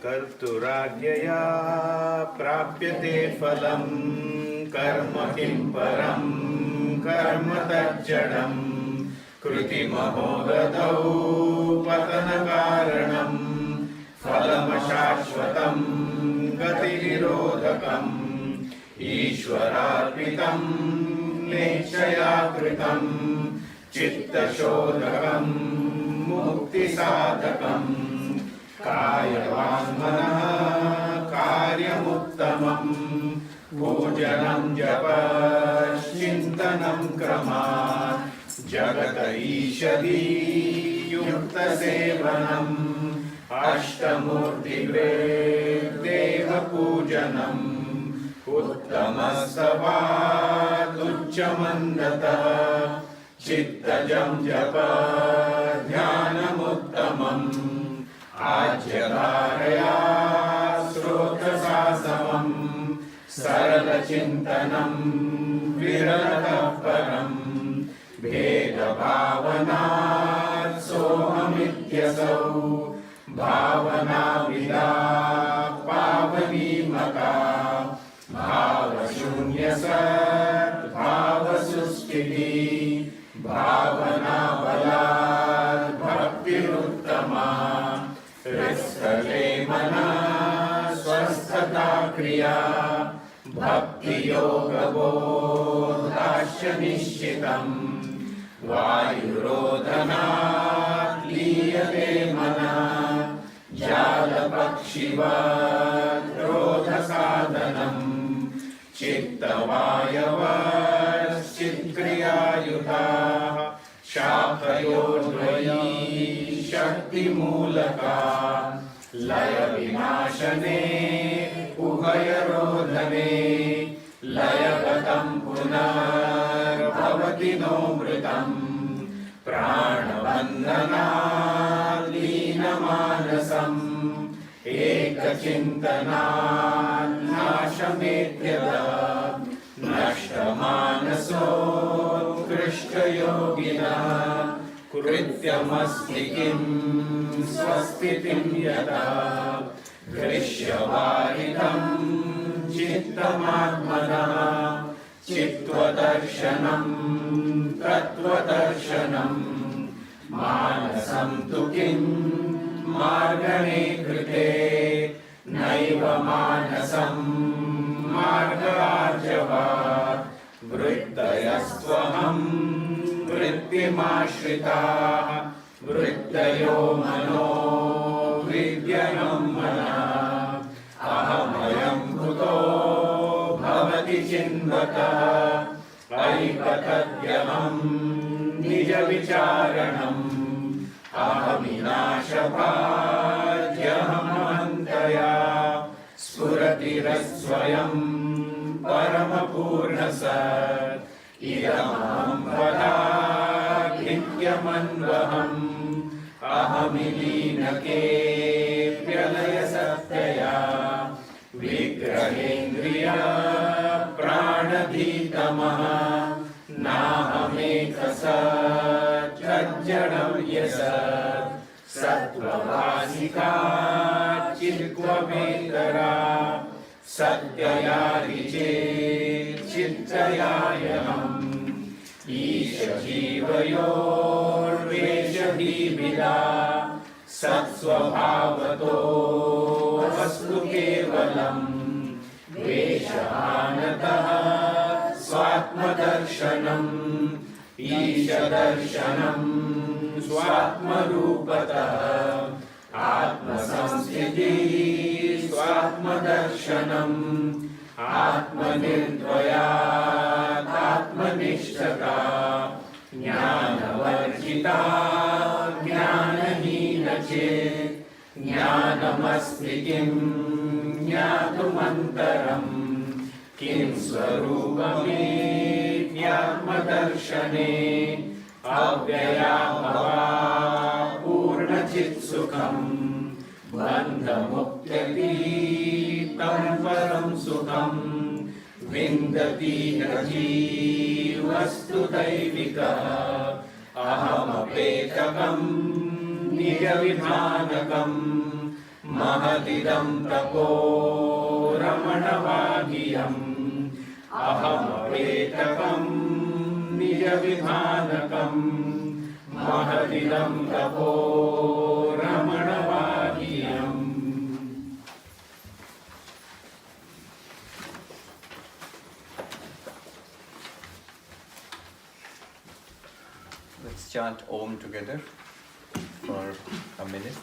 कर्तुराज्ञया प्राप्यते फलं कर्म किं परं कर्म तज्जडं कृतिमहोगतौ पतनकारणं फलमशाश्वतं गतिनिरोधकम् ईश्वरार्पितं नेच्छया कृतं चित्तशोधकं मुक्तिसाधकम् कायवाङ्मनः कार्यमुत्तमं पूजनं जपश्चिन्तनं क्रमात् जगत ईशदी युक्तसेवनम् अष्टमूर्तिदेवपूजनम् उत्तमस्तवादुच्चमन्दतः चित्तजं जप ध्यानमुत्तमम् आज्यधारया स्रोतसा समं सरलचिन्तनं विरलतः परं भेदभावनात् सोऽहमित्यसौ भावनाविदा पावनीमका भावशून्यसद्भावसुष्ठिः भावनाबलात् भक्तिरुत्तमा हृत्स्थले मनः स्वस्थता क्रिया भक्तियोगबोधाश्च निश्चितम् वायुरोधनात् लीयते मनः जालपक्षिवत् क्रोधसाधनम् चित्तवायवश्चित्क्रियायुधाः शाखयोर्द्वयी शक्तिमूलका लयविनाशने उभयरोधने लयगतं पुनर्भवति नो मृतम् प्राणबन्धनात् लीनमानसम् एकचिन्तनात् नाशमेत्यदा नष्टमानसोत्कृष्टयोगिनः कृत्यमस्ति किं स्वस्तितिं यदा दृश्यवारिधं चित्तमात्मनः चित्वदर्शनं तत्त्वदर्शनं मानसं तु किं मार्गणे कृते नैव मानसं मार्गार्जवात् वृत्तयस्त्वहं वृत्तिमाश्रिताः वृत्तयो मनो विद्यनं मनः अहमयं कुतो भवति चिन्वतः ऐकतव्यहं निजविचारणम् अहमिनाशभाज्यहमन्तया स्फुरतिरस्वयं परमपूर्णसत् इदमहं पदाख्यमन्वहम् अहमिलीनके प्रलयसत्यया विग्रहेन्द्रिय प्राणधीतमः नाहमेकसज्जडं यसत् सत्त्वभासिका चित्त्वमेतरा सत्यया चित्तयायनम् ईशजीवयोर्वेषधीभिदा सत्स्वभावतो वस्तु केवलम् वेषानतः स्वात्मदर्शनम् ईशदर्शनम् स्वात्मरूपतः आत्मसंस्थितिः स्वात्मदर्शनम् आत्मनिर्द्वयात् आत्मनिष्ठता ज्ञानवर्जिता ज्ञानहीनचेत् ज्ञानमस्ति किं ज्ञातुमन्तरम् किं स्वरूपमेत्यात्मदर्शने अव्ययाभवा पूर्णचित्सुखम् बन्धमुक्त्यतीतं परं सुखम् विन्दति जीवस्तु दैविकः अहमपेतकं निजविधानकं महदिदं तपो रमणवागियम् अहमवेतकं निजविधानकं महदिदं तपो रमणवागियम्. Let's chant Om together for a minute.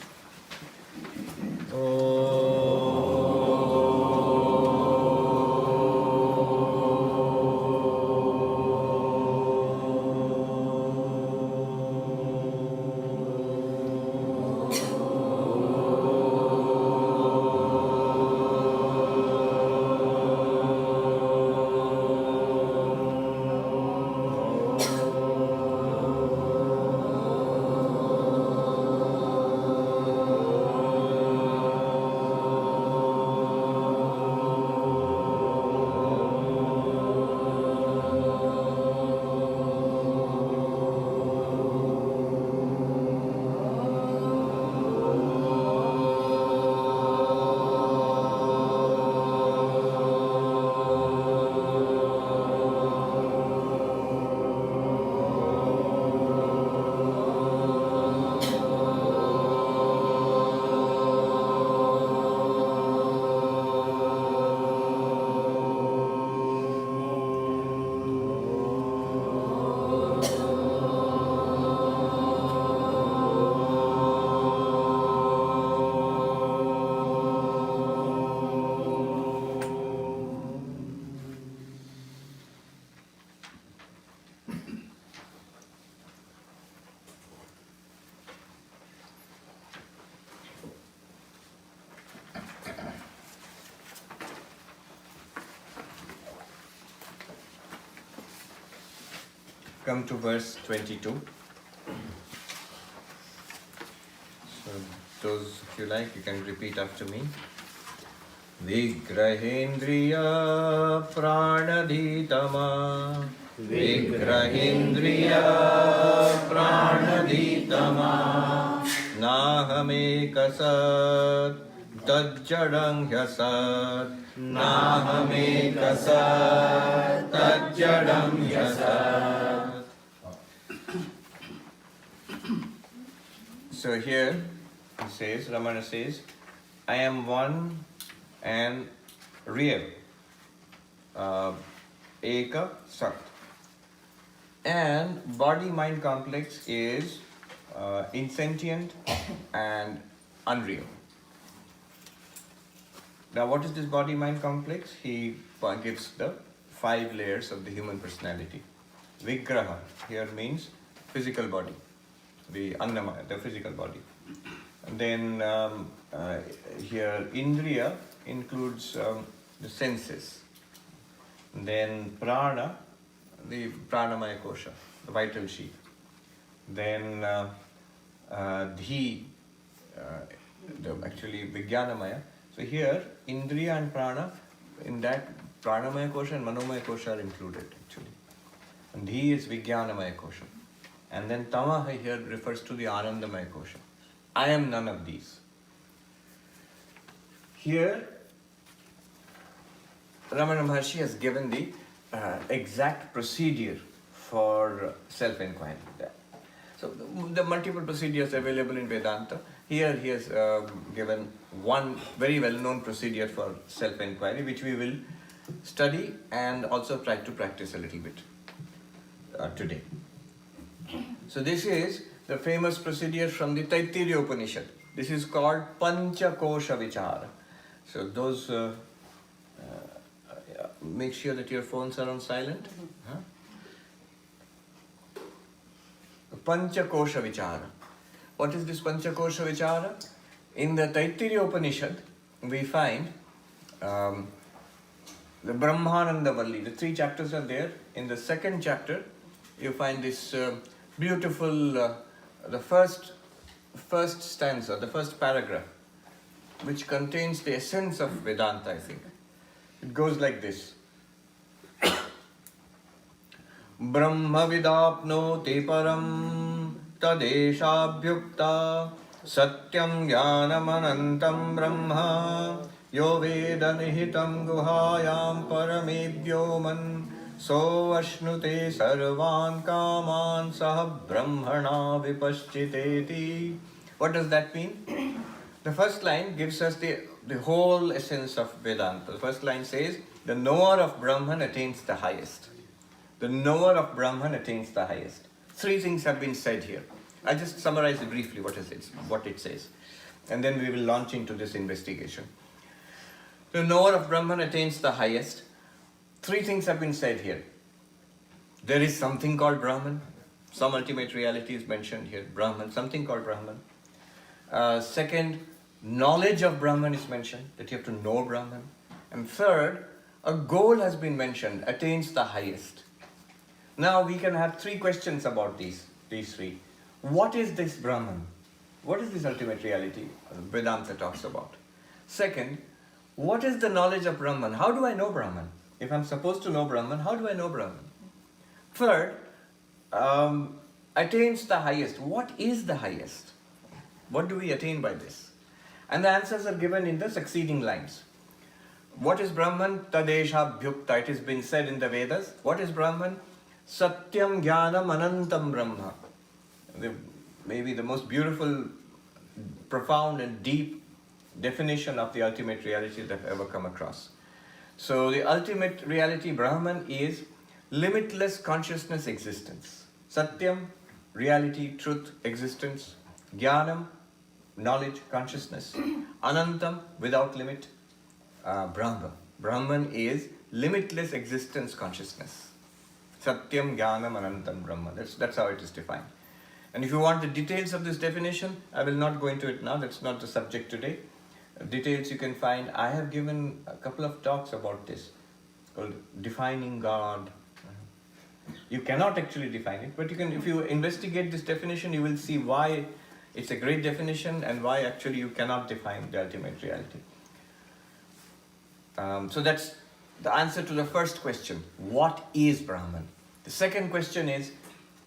Come to verse 22. So, those if you like, you can repeat after me. Vigrahendriya pranaditama Vigrahendriya pranaditama Nahamekasat tajjadang hyasat Nahamekasat tajjadang hyasat. So here he says, Ramana says, I am one and real, Eka Sat. And body-mind complex is insentient and unreal. Now what is this body-mind complex? He gives the 5 layers of the human personality. Vigraha here means physical body, the Annamaya, the physical body. And then here Indriya includes the senses. And then Prana, the Pranamaya Kosha, the vital sheath. Then Dhi, actually Vijnanamaya. So here Indriya and Prana, in that Pranamaya Kosha and Manomaya Kosha are included actually. And Dhi is Vijnanamaya Kosha. And then Tamaha here refers to the Anandamaya Kosha. I am none of these. Here, Ramana Maharshi has given the exact procedure for self-inquiry. So, the multiple procedures available in Vedanta, here he has given one very well-known procedure for self-inquiry, which we will study and also try to practice a little bit today. So this is the famous procedure from the Taittiriya Upanishad. This is called Pancha Kosha Vichara. So those, make sure that your phones are on silent. Pancha Kosha Vichara. What is this Pancha Kosha Vichara? In the Taittiriya Upanishad, we find the Brahmananda Valli. The 3 chapters are there. In the 2nd chapter, you find this beautiful, the first stanza, the first paragraph, which contains the essence of Vedanta, I think. It goes like this. Brahma vidapnoti param tadeshabhyukta Satyam Jnanam Anantam Brahma Yo Veda Nihitam Guhayam Paramebhyoman So Ashnute Sarvan Kaman Sah Brahmana Vipaschiteti. What does that mean? The first line gives us the whole essence of Vedanta. The first line says, the knower of Brahman attains the highest. The knower of Brahman attains the highest. Three things have been said here. I just summarize briefly what it says. And then we will launch into this investigation. The knower of Brahman attains the highest. Three things have been said here. There is something called Brahman. Some ultimate reality is mentioned here. Brahman, something called Brahman. Second, knowledge of Brahman is mentioned, that you have to know Brahman. And third, a goal has been mentioned, attains the highest. Now we can have three questions about these three. What is this Brahman? What is this ultimate reality Vedanta talks about? Second, what is the knowledge of Brahman? How do I know Brahman? If I'm supposed to know Brahman, how do I know Brahman? Third, attains the highest. What is the highest? What do we attain by this? And the answers are given in the succeeding lines. What is Brahman? Tadesha bhyukta. It has been said in the Vedas. What is Brahman? Satyam Jnanam Anantam Brahma. Maybe the most beautiful, profound and deep definition of the ultimate reality that I've ever come across. So the ultimate reality, Brahman, is limitless consciousness existence. Satyam, reality, truth, existence. Jnanam, knowledge, consciousness. Anantam, without limit. Brahma. Brahman is limitless existence consciousness. Satyam, Jnanam, Anantam, Brahma. That's how it is defined. And if you want the details of this definition, I will not go into it now. That's not the subject today. Details you can find. I have given a couple of talks about this, called Defining God. You cannot actually define it, but you can. If you investigate this definition, you will see why it's a great definition and why actually you cannot define the ultimate reality. So that's the answer to the first question. What is Brahman? The second question is,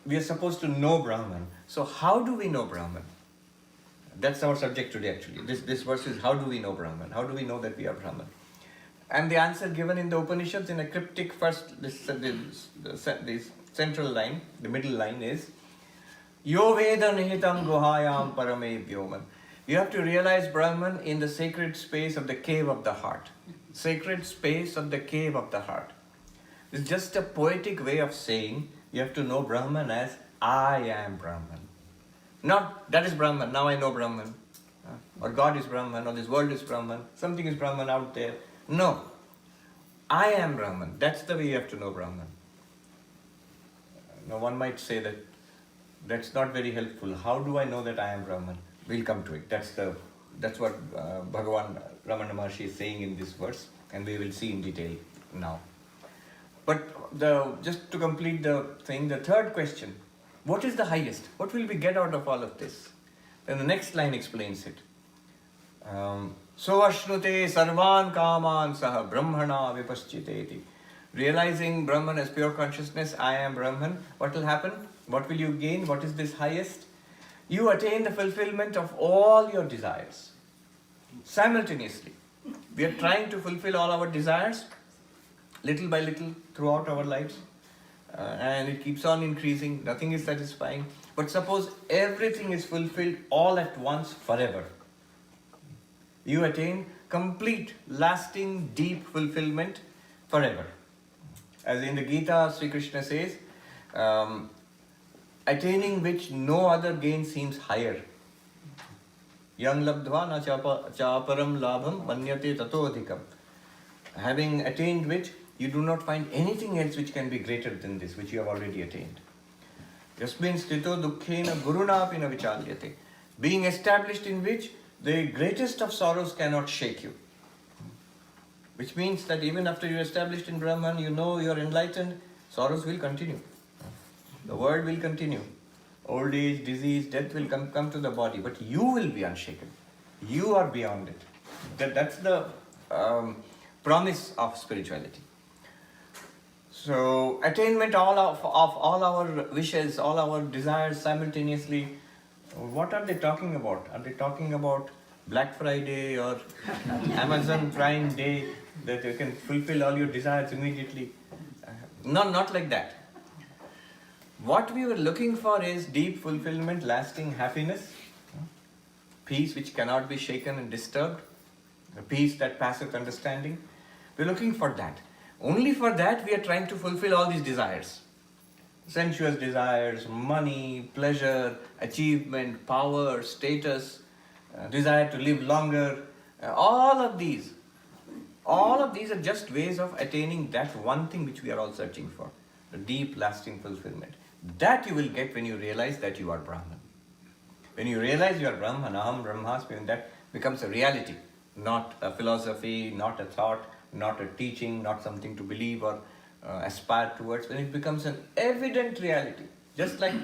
we are supposed to know Brahman. So how do we know Brahman? That's our subject today actually. This verse is, how do we know Brahman? How do we know that we are Brahman? And the answer given in the Upanishads in a cryptic first, this central line, the middle line is, Yo Veda Nihitam Guhayam Parame Vyoman. You have to realize Brahman in the sacred space of the cave of the heart. Sacred space of the cave of the heart. It's just a poetic way of saying you have to know Brahman as I am Brahman. Not that is Brahman, now I know Brahman. Or God is Brahman, or this world is Brahman, something is Brahman out there. No. I am Brahman. That's the way you have to know Brahman. Now one might say that that's not very helpful. How do I know that I am Brahman? We'll come to it. That's what Bhagavan Ramana Maharshi is saying in this verse, and we will see in detail now. But just to complete the thing, the third question, what is the highest? What will we get out of all of this? Then the next line explains it. So ashnute sarvan kaman saha brahmana vipaschiteti. Realizing Brahman as pure consciousness, I am Brahman, what will happen? What will you gain? What is this highest? You attain the fulfillment of all your desires. Simultaneously. We are trying to fulfill all our desires, little by little, throughout our lives. And it keeps on increasing, nothing is satisfying. But suppose everything is fulfilled all at once forever. You attain complete, lasting, deep fulfillment forever. As in the Gita, Sri Krishna says, attaining which no other gain seems higher. Yang labdva na chaparam labham manyate tato adhikam. Having attained which, you do not find anything else which can be greater than this, which you have already attained. Yasmin sthito dukkhena gurunapi na vichalyate. Being established in which, the greatest of sorrows cannot shake you. Which means that even after you're established in Brahman, you know you're enlightened, sorrows will continue. The world will continue. Old age, disease, death will come to the body, but you will be unshaken. You are beyond it. That's the promise of spirituality. So, attainment of all our wishes, all our desires simultaneously, What are they talking about? Are they talking about Black Friday or Amazon Prime Day that you can fulfill all your desires immediately? No, not like that. What we were looking for is deep fulfillment, lasting happiness, peace which cannot be shaken and disturbed, a peace that passeth understanding. We're looking for that. Only for that we are trying to fulfill all these desires. Sensuous desires, money, pleasure, achievement, power, status, desire to live longer, all of these are just ways of attaining that one thing which we are all searching for, the deep lasting fulfillment. That you will get when you realize that you are Brahman. When you realize you are Brahman, Aham Brahmasmi, when that becomes a reality, not a philosophy, not a thought, not a teaching, not something to believe or aspire towards, when it becomes an evident reality. Just like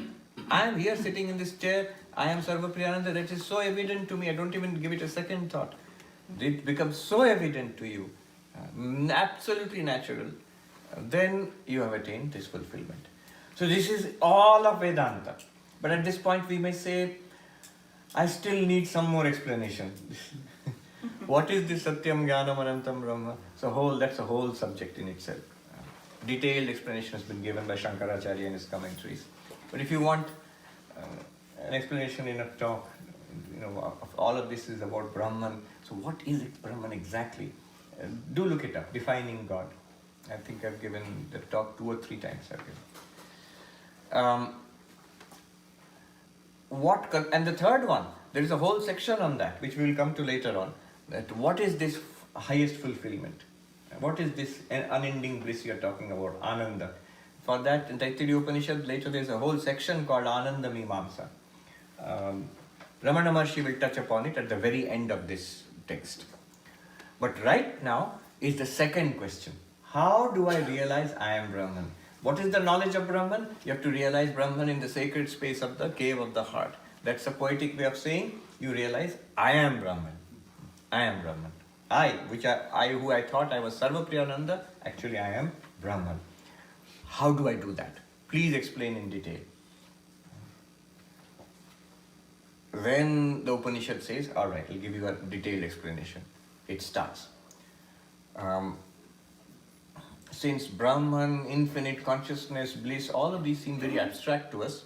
I am here sitting in this chair, I am Sarvapriyananda, that is so evident to me, I don't even give it a second thought. It becomes so evident to you, absolutely natural, then you have attained this fulfillment. So this is all of Vedanta. But at this point we may say, I still need some more explanation. What is this Satyam Jnanam Anantam Brahma? That's a whole subject in itself. Detailed explanation has been given by Shankaracharya in his commentaries. But if you want an explanation in a talk, of all of this is about Brahman. So what is it, Brahman exactly? Do look it up, Defining God. I think I've given the talk 2 or 3 times. And the third one, there is a whole section on that, which we will come to later on. That what is this highest fulfillment? What is this unending bliss you are talking about, Ananda? For that, in Taittiriya Upanishad, later there is a whole section called Ananda Mimamsa. Ramana Maharshi will touch upon it at the very end of this text. But right now is the second question. How do I realize I am Brahman? What is the knowledge of Brahman? You have to realize Brahman in the sacred space of the cave of the heart. That's a poetic way of saying you realize I am Brahman. I am Brahman. Who I thought I was Sarvapriyananda, actually I am Brahman. How do I do that? Please explain in detail. When the Upanishad says, alright, I'll give you a detailed explanation. It starts. Since Brahman, infinite consciousness, bliss, all of these seem very abstract to us,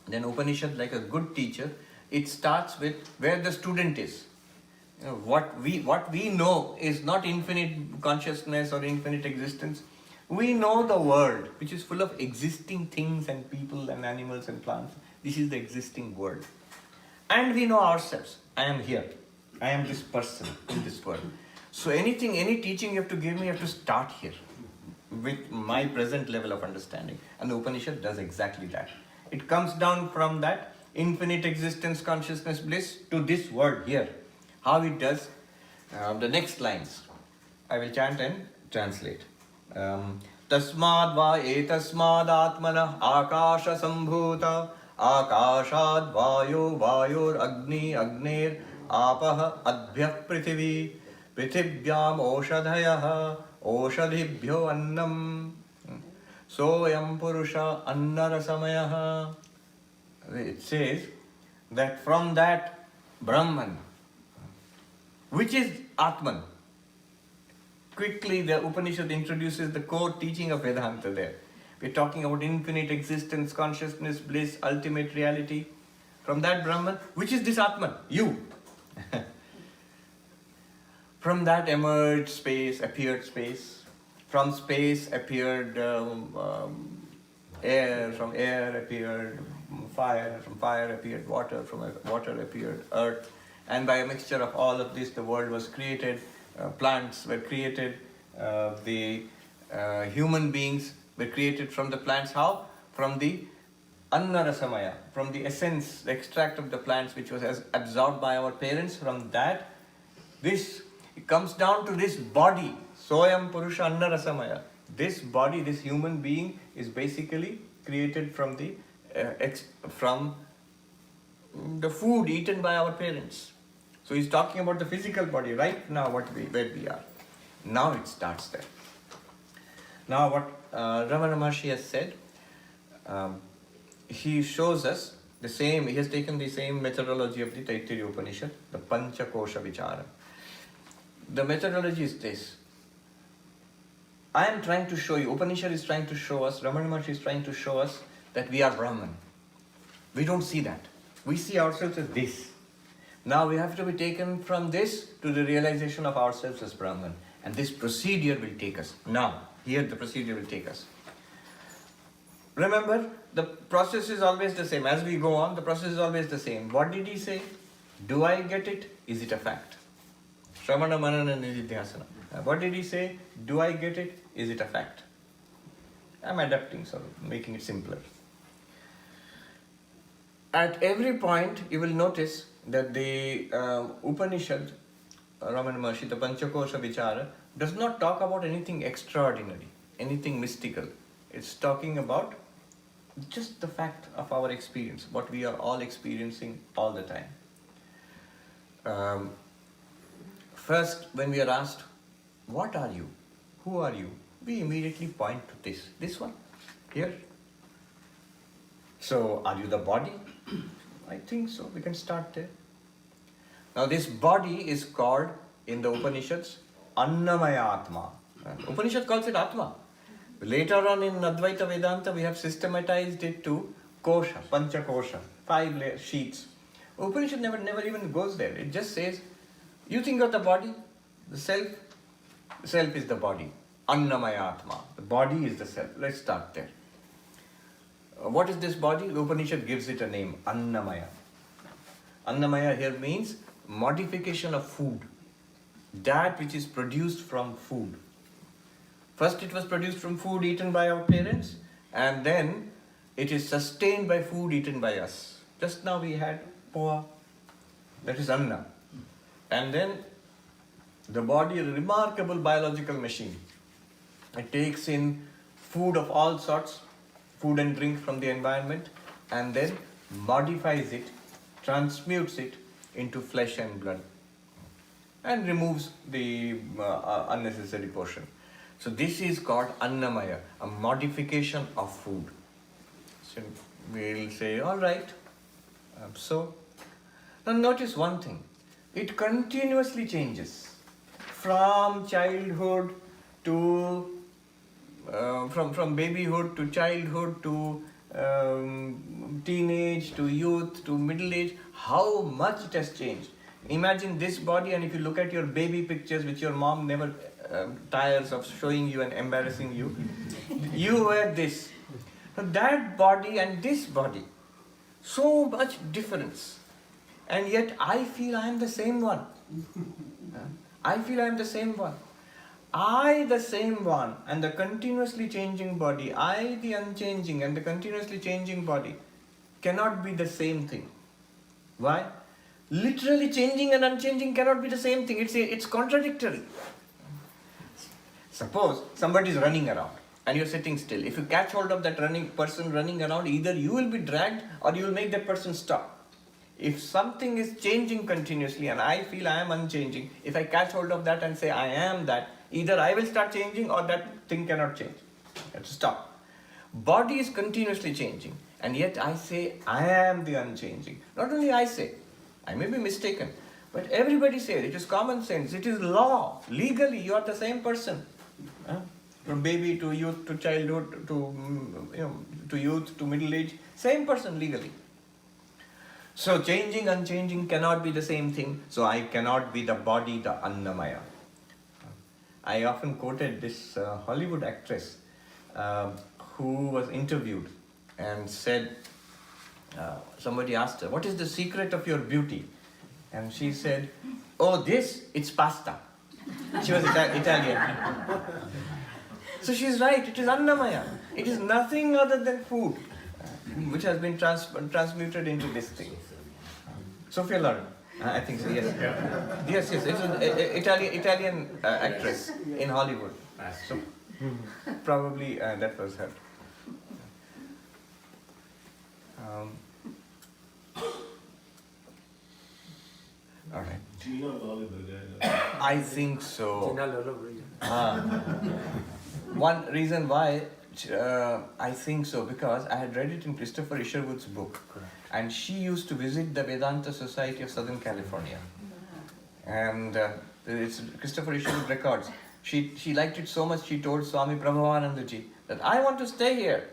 then Upanishad, like a good teacher, it starts with where the student is. What we know is not infinite consciousness or infinite existence. We know the world, which is full of existing things and people and animals and plants. This is the existing world. And we know ourselves. I am here. I am this person in this world. So any teaching you have to give me, you have to start here with my present level of understanding. And the Upanishad does exactly that. It comes down from that infinite existence, consciousness, bliss to this world here. How it does, the next lines, I will chant and translate. Tasmad va etasmad atmana akasha sambhuta akashad vayor agni agner apah adbhyah prithvi prithibhyam oshadhayah oshadhibhyo annam soyam purusha annarasamayah. It says that from that Brahman, which is Atman. Quickly, the Upanishad introduces the core teaching of Vedanta there. We're talking about infinite existence, consciousness, bliss, ultimate reality. From that Brahman, which is this Atman, you. From that emerged space, appeared space. From space appeared air, from air appeared fire, from fire appeared water, from water appeared earth. And by a mixture of all of this, the world was created, plants were created, the human beings were created from the plants. How? From the Annarasamaya, from the essence, the extract of the plants which was absorbed by our parents. From that, it comes down to this body, Soyam Purusha Annarasamaya. This body, this human being is basically created from the food eaten by our parents. So he's talking about the physical body right now, where we are. Now it starts there. Now what Ramana Maharshi has said, he shows us The same, he has taken the same methodology of the Taittiriya Upanishad, the Panchakosha Vichara. The methodology is this. I am trying to show you, Upanishad is trying to show us, Ramana Maharshi is trying to show us that we are Brahman. We don't see that. We see ourselves as this. Now we have to be taken from this to the realization of ourselves as Brahman. And this procedure will take us. Now, here the procedure will take us. Remember, the process is always the same. As we go on, the process is always the same. What did he say? Do I get it? Is it a fact? Shravana, Manana, Nididhyasana. What did he say? Do I get it? Is it a fact? I'm adapting, so making it simpler. At every point, you will notice that the Upanishad, Ramana Maharshi, the Panchakosha Vichara, does not talk about anything extraordinary, anything mystical. It's talking about just the fact of our experience, what we are all experiencing all the time. First, when we are asked, what are you? Who are you? We immediately point to this one, here. So, are you the body? I think so, we can start there. Now this body is called in the Upanishads Annamaya Atma. Upanishad calls it Atma. Later on in Advaita Vedanta we have systematized it to Kosha, Pancha Kosha, 5 sheets. Upanishad never even goes there. It just says, you think of the body, the self is the body. Annamaya Atma. The body is the self. Let's start there. What is this body? The Upanishad gives it a name, Annamaya. Annamaya here means modification of food. That which is produced from food. First it was produced from food eaten by our parents, and then it is sustained by food eaten by us. Just now we had poha, that is Anna. And then the body is a remarkable biological machine. It takes in food of all sorts, food and drink from the environment, and then modifies it, transmutes it into flesh and blood, and removes the unnecessary portion. So this is called Annamaya, a modification of food. So we'll say, all right, so. Now notice one thing, it continuously changes from childhood to, from babyhood to childhood to teenage to youth to middle age. How much it has changed. Imagine this body, and if you look at your baby pictures which your mom never tires of showing you and embarrassing you, you were this. So that body and this body, so much difference. And yet I feel I am the same one. I feel I am the same one. I, the same one, and the continuously changing body, I, the unchanging, and the continuously changing body, cannot be the same thing. Why? Literally changing and unchanging cannot be the same thing. It's contradictory. Suppose somebody is running around and you're sitting still. If you catch hold of that person running around, either you will be dragged or you will make that person stop. If something is changing continuously and I feel I am unchanging, if I catch hold of that and say I am that, either I will start changing or that thing cannot change. I have to stop. Body is continuously changing, and yet I say I am the unchanging. Not only I say, I may be mistaken, but everybody says, it is common sense, it is law. Legally you are the same person. From baby to youth to childhood to youth to middle age, same person legally. So changing, unchanging cannot be the same thing. So I cannot be the body, the Annamaya. I often quoted this Hollywood actress who was interviewed and said, somebody asked her, what is the secret of your beauty? And she said, oh, it's pasta. She was Italian. So she's right, it is Annamaya. It is nothing other than food, which has been transmuted into this thing. Sophia Loren, I think so, yes. Yes, it's an Italian actress in Hollywood. So probably that was her. All right. I think so. One reason why I think so, because I had read it in Christopher Isherwood's book. And she used to visit the Vedanta Society of Southern California. And it's Christopher Isherwood records. She liked it so much, she told Swami Prabhavanandaji that I want to stay here.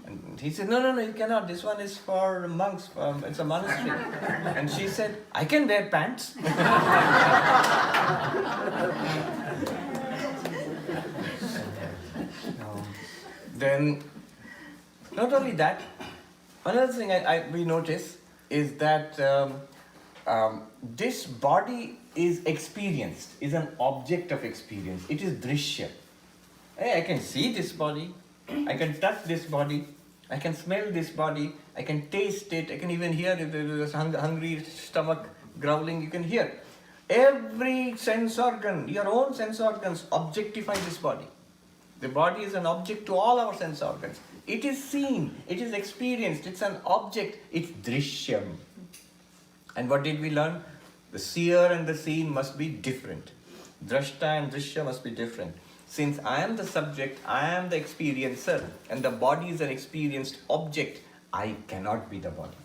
And he said, no, you cannot. This one is for monks. It's a monastery. And she said, I can wear pants. Then, not only that, another thing we notice is that this body is experienced, is an object of experience. It is drishya. Hey, I can see this body, I can touch this body, I can smell this body, I can taste it, I can even hear if there is a hungry stomach growling, you can hear. Every sense organ, your own sense organs objectify this body. The body is an object to all our sense organs. It is seen, it is experienced, it's an object, it's drishyam. And what did we learn? The seer and the seen must be different. Drashta and drishya must be different. Since I am the subject, I am the experiencer, and the body is an experienced object, I cannot be the body.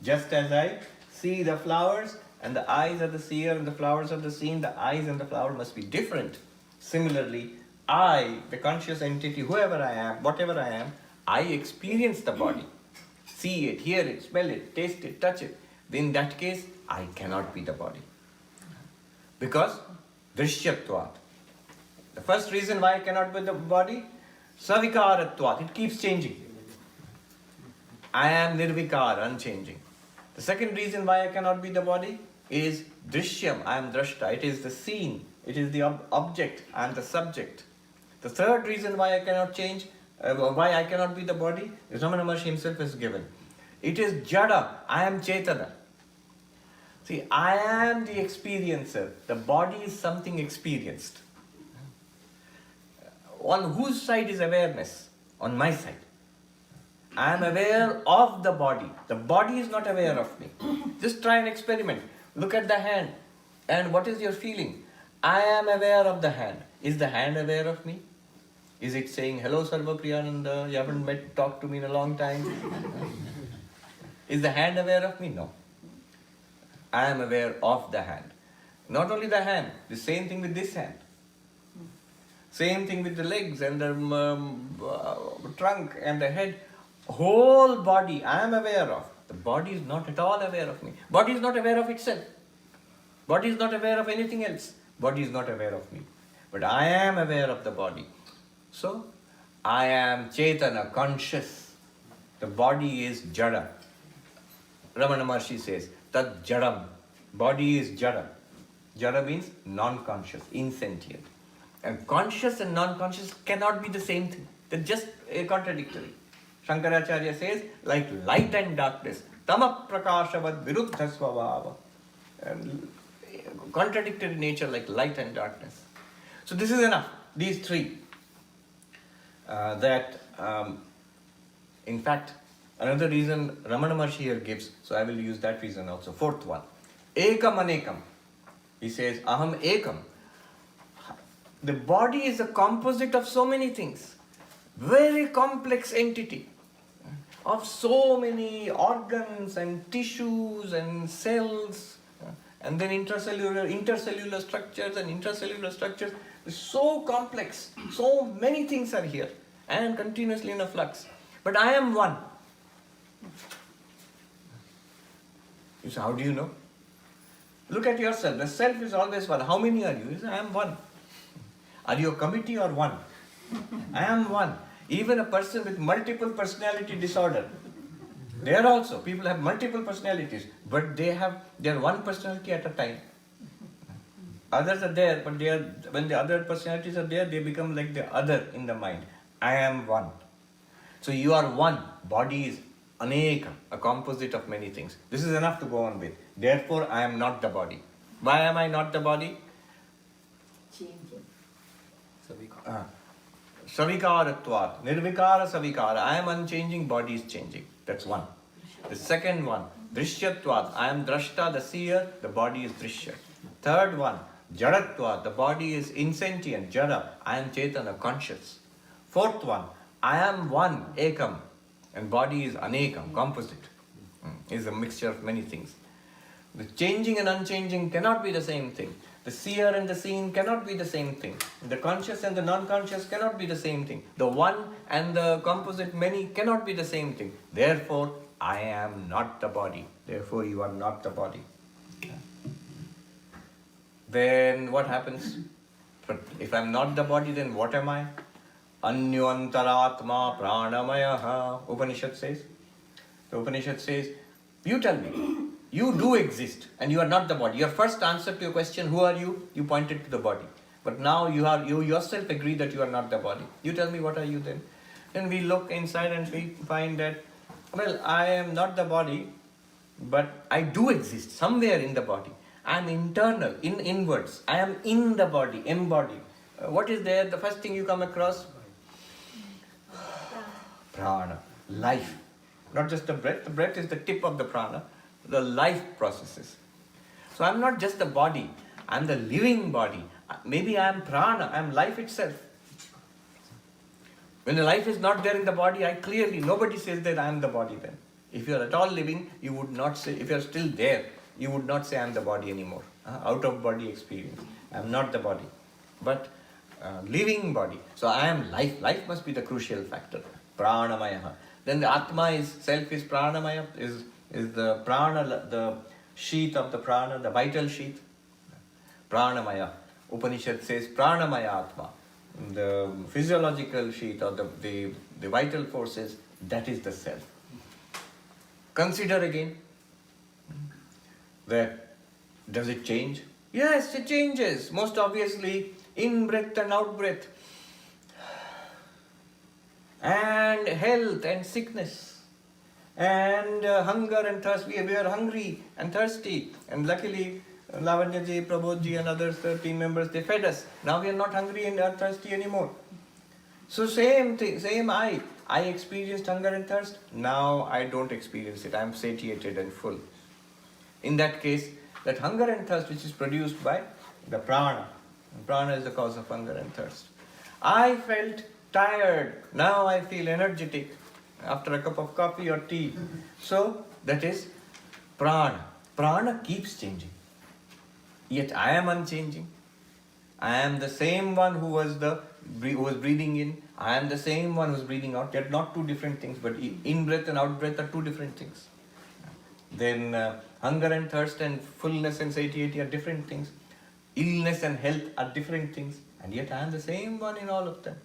Just as I see the flowers, and the eyes are the seer and the flowers are the seen, the eyes and the flower must be different. Similarly, I, the conscious entity, whoever I am, whatever I am, I experience the body. See it, hear it, smell it, taste it, touch it. In that case, I cannot be the body. Because drishyatvat. The first reason why I cannot be the body, savikaratvat. It keeps changing. I am nirvikar, unchanging. The second reason why I cannot be the body is drishyam. I am drashta. It is the seen. It is the object. I am the subject. The third reason why I cannot change, why I cannot be the body, is Ramana Maharshi himself has given. It is jada. I am chetana. See, I am the experiencer. The body is something experienced. On whose side is awareness? On my side. I am aware of the body. The body is not aware of me. Just try an experiment. Look at the hand. And what is your feeling? I am aware of the hand. Is the hand aware of me? Is it saying, hello Sarvapriyananda, you haven't talked to me in a long time? Is the hand aware of me? No. I am aware of the hand. Not only the hand, the same thing with this hand. Same thing with the legs and the trunk and the head. Whole body I am aware of. The body is not at all aware of me. Body is not aware of itself. Body is not aware of anything else. Body is not aware of me. But I am aware of the body. So, I am Chetana, conscious. The body is Jada. Ramana Maharshi says, Tat Jadam. Body is Jada. Jada means non-conscious, insentient. And conscious and non-conscious cannot be the same thing. They're just contradictory. Shankaracharya says, like light and darkness, tama prakashavad viruddha svabhava. Contradictory nature like light and darkness. So this is enough. These three. In fact, another reason Ramana Maharshi here gives, so I will use that reason also. Fourth one. Ekam anekam. He says, aham ekam. The body is a composite of so many things. Very complex entity. Of so many organs and tissues and cells. And then intercellular structures and intracellular structures. It's so complex. So many things are here. And continuously in a flux. But I am one. You say, how do you know? Look at yourself. The self is always one. How many are you? You say, I am one. Are you a committee or one? I am one. Even a person with multiple personality disorder. There also, people have multiple personalities, but they are one personality at a time. Others are there, but when the other personalities are there, they become like the other in the mind. I am one. So you are one. Body is aneka, a composite of many things. This is enough to go on with. Therefore, I am not the body. Why am I not the body? Changing. Savikaratvat, nirvikara savikara. I am unchanging, body is changing. That's one. The second one, drishyatvat. I am drashta, the seer, the body is drishya. Third one, jadatvat. The body is insentient, jada. I am chetana, conscious. Fourth one, I am one, ekam, and body is anekam, composite. Is a mixture of many things. The changing and unchanging cannot be the same thing. The seer and the seen cannot be the same thing. The conscious and the non-conscious cannot be the same thing. The one and the composite many cannot be the same thing. Therefore, I am not the body. Therefore, you are not the body. Then what happens? But if I am not the body, then what am I? Anyantaratma pranamayaha. Upanishad says. The Upanishad says, you tell me, you do exist and you are not the body. Your first answer to your question, who are you? You pointed to the body. But now you yourself agree that you are not the body. You tell me, what are you then? Then we look inside and we find that, well, I am not the body, but I do exist somewhere in the body. I am internal, inwards. I am in the body, embodied. What is there? The first thing you come across? Prana, life. Not just the breath is the tip of the prana, the life processes. So I'm not just the body, I'm the living body. Maybe I am prana, I am life itself. When the life is not there in the body, nobody says that I am the body then. If you are at all living, you would not say, if you are still there, you would not say I am the body anymore. Out of body experience. I am not the body, but living body. So I am life. Life must be the crucial factor. Pranamaya. Then the Atma is, self is Pranamaya, is the prana, the sheath of the prana, the vital sheath. Pranamaya. Upanishad says Pranamaya Atma. The physiological sheath or the vital forces, that is the self. Consider again that does it change? Yes, it changes. Most obviously, in breath and out breath. And health and sickness. And hunger and thirst. We are hungry and thirsty. And luckily, Lavanyaji, Prabodhji and others, the team members, they fed us. Now we are not hungry and are thirsty anymore. So same thing, same I experienced hunger and thirst. Now I don't experience it. I am satiated and full. In that case, that hunger and thirst which is produced by the prana. Prana is the cause of hunger and thirst. I felt tired. Now I feel energetic after a cup of coffee or tea. So that is prana. Prana keeps changing. Yet I am unchanging. I am the same one who was breathing in. I am the same one who is breathing out. They are not two different things, but in breath and out breath are two different things. Then hunger and thirst and fullness and satiety are different things. Illness and health are different things. And yet I am the same one in all of them.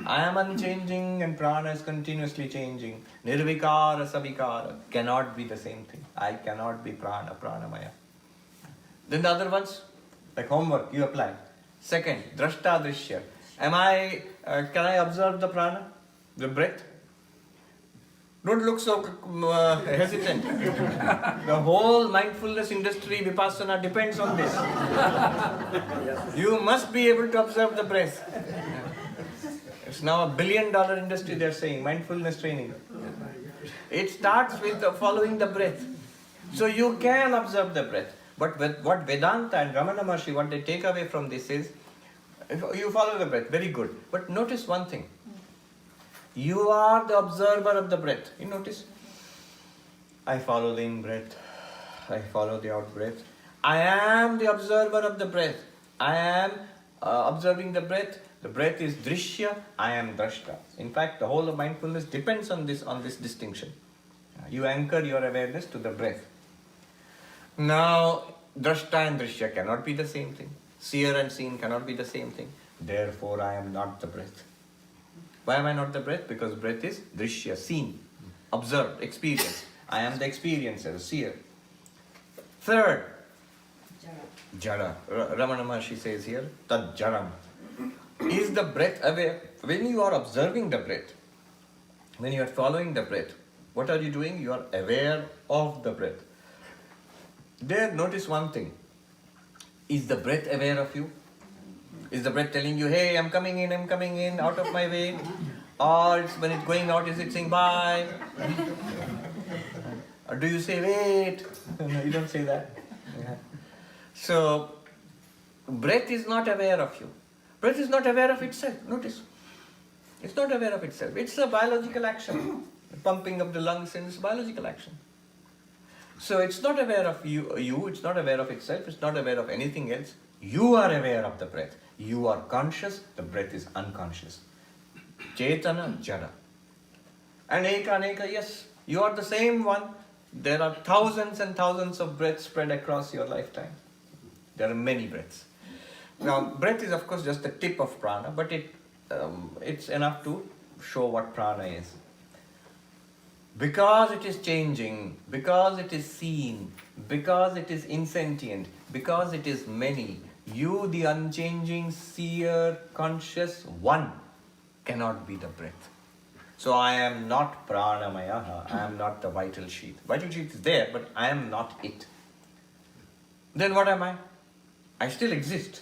I am unchanging and prana is continuously changing. Nirvikara, savikara cannot be the same thing. I cannot be prana, pranamaya. Then the other ones, like homework, you apply. Second, drashta drishya. Can I observe the prana, the breath? Don't look so hesitant. The whole mindfulness industry, Vipassana, depends on this. You must be able to observe the breath. It's now $1 billion industry, they're saying, mindfulness training. It starts with following the breath. So you can observe the breath. But what Vedanta and Ramana Maharshi, what they take away from this is, if you follow the breath, very good. But notice one thing. You are the observer of the breath. You notice? I follow the in-breath. I follow the out-breath. I am the observer of the breath. I am observing the breath. The breath is drishya. I am drashta. In fact, the whole of mindfulness depends on this distinction. You anchor your awareness to the breath. Now, drashta and drishya cannot be the same thing. Seer and seen cannot be the same thing. Therefore, I am not the breath. Why am I not the breath? Because breath is drishya, seen, observed, experienced. I am the experiencer, the seer. Third, jara. Ramana Maharshi says here, tad jaram. Is the breath aware? When you are observing the breath, when you are following the breath, what are you doing? You are aware of the breath. There, notice one thing. Is the breath aware of you? Is the breath telling you, hey, I'm coming in, out of my way? Or when it's going out, is it saying bye? Or do you say, wait? No, you don't say that. Yeah. So, breath is not aware of you. Breath is not aware of itself. Notice. It's not aware of itself. It's a biological action. The pumping of the lungs is biological action. So it's not aware of you, it's not aware of itself, it's not aware of anything else. You are aware of the breath. You are conscious, the breath is unconscious. Chetana, Jada. Aneka, Aneka, yes, you are the same one. There are thousands and thousands of breaths spread across your lifetime. There are many breaths. Now, breath is of course just the tip of prana, but it's enough to show what prana is. Because it is changing, because it is seen, because it is insentient, because it is many, you, the unchanging, seer, conscious one, cannot be the breath. So I am not pranamaya, I am not the vital sheath. Vital sheath is there, but I am not it. Then what am I? I still exist.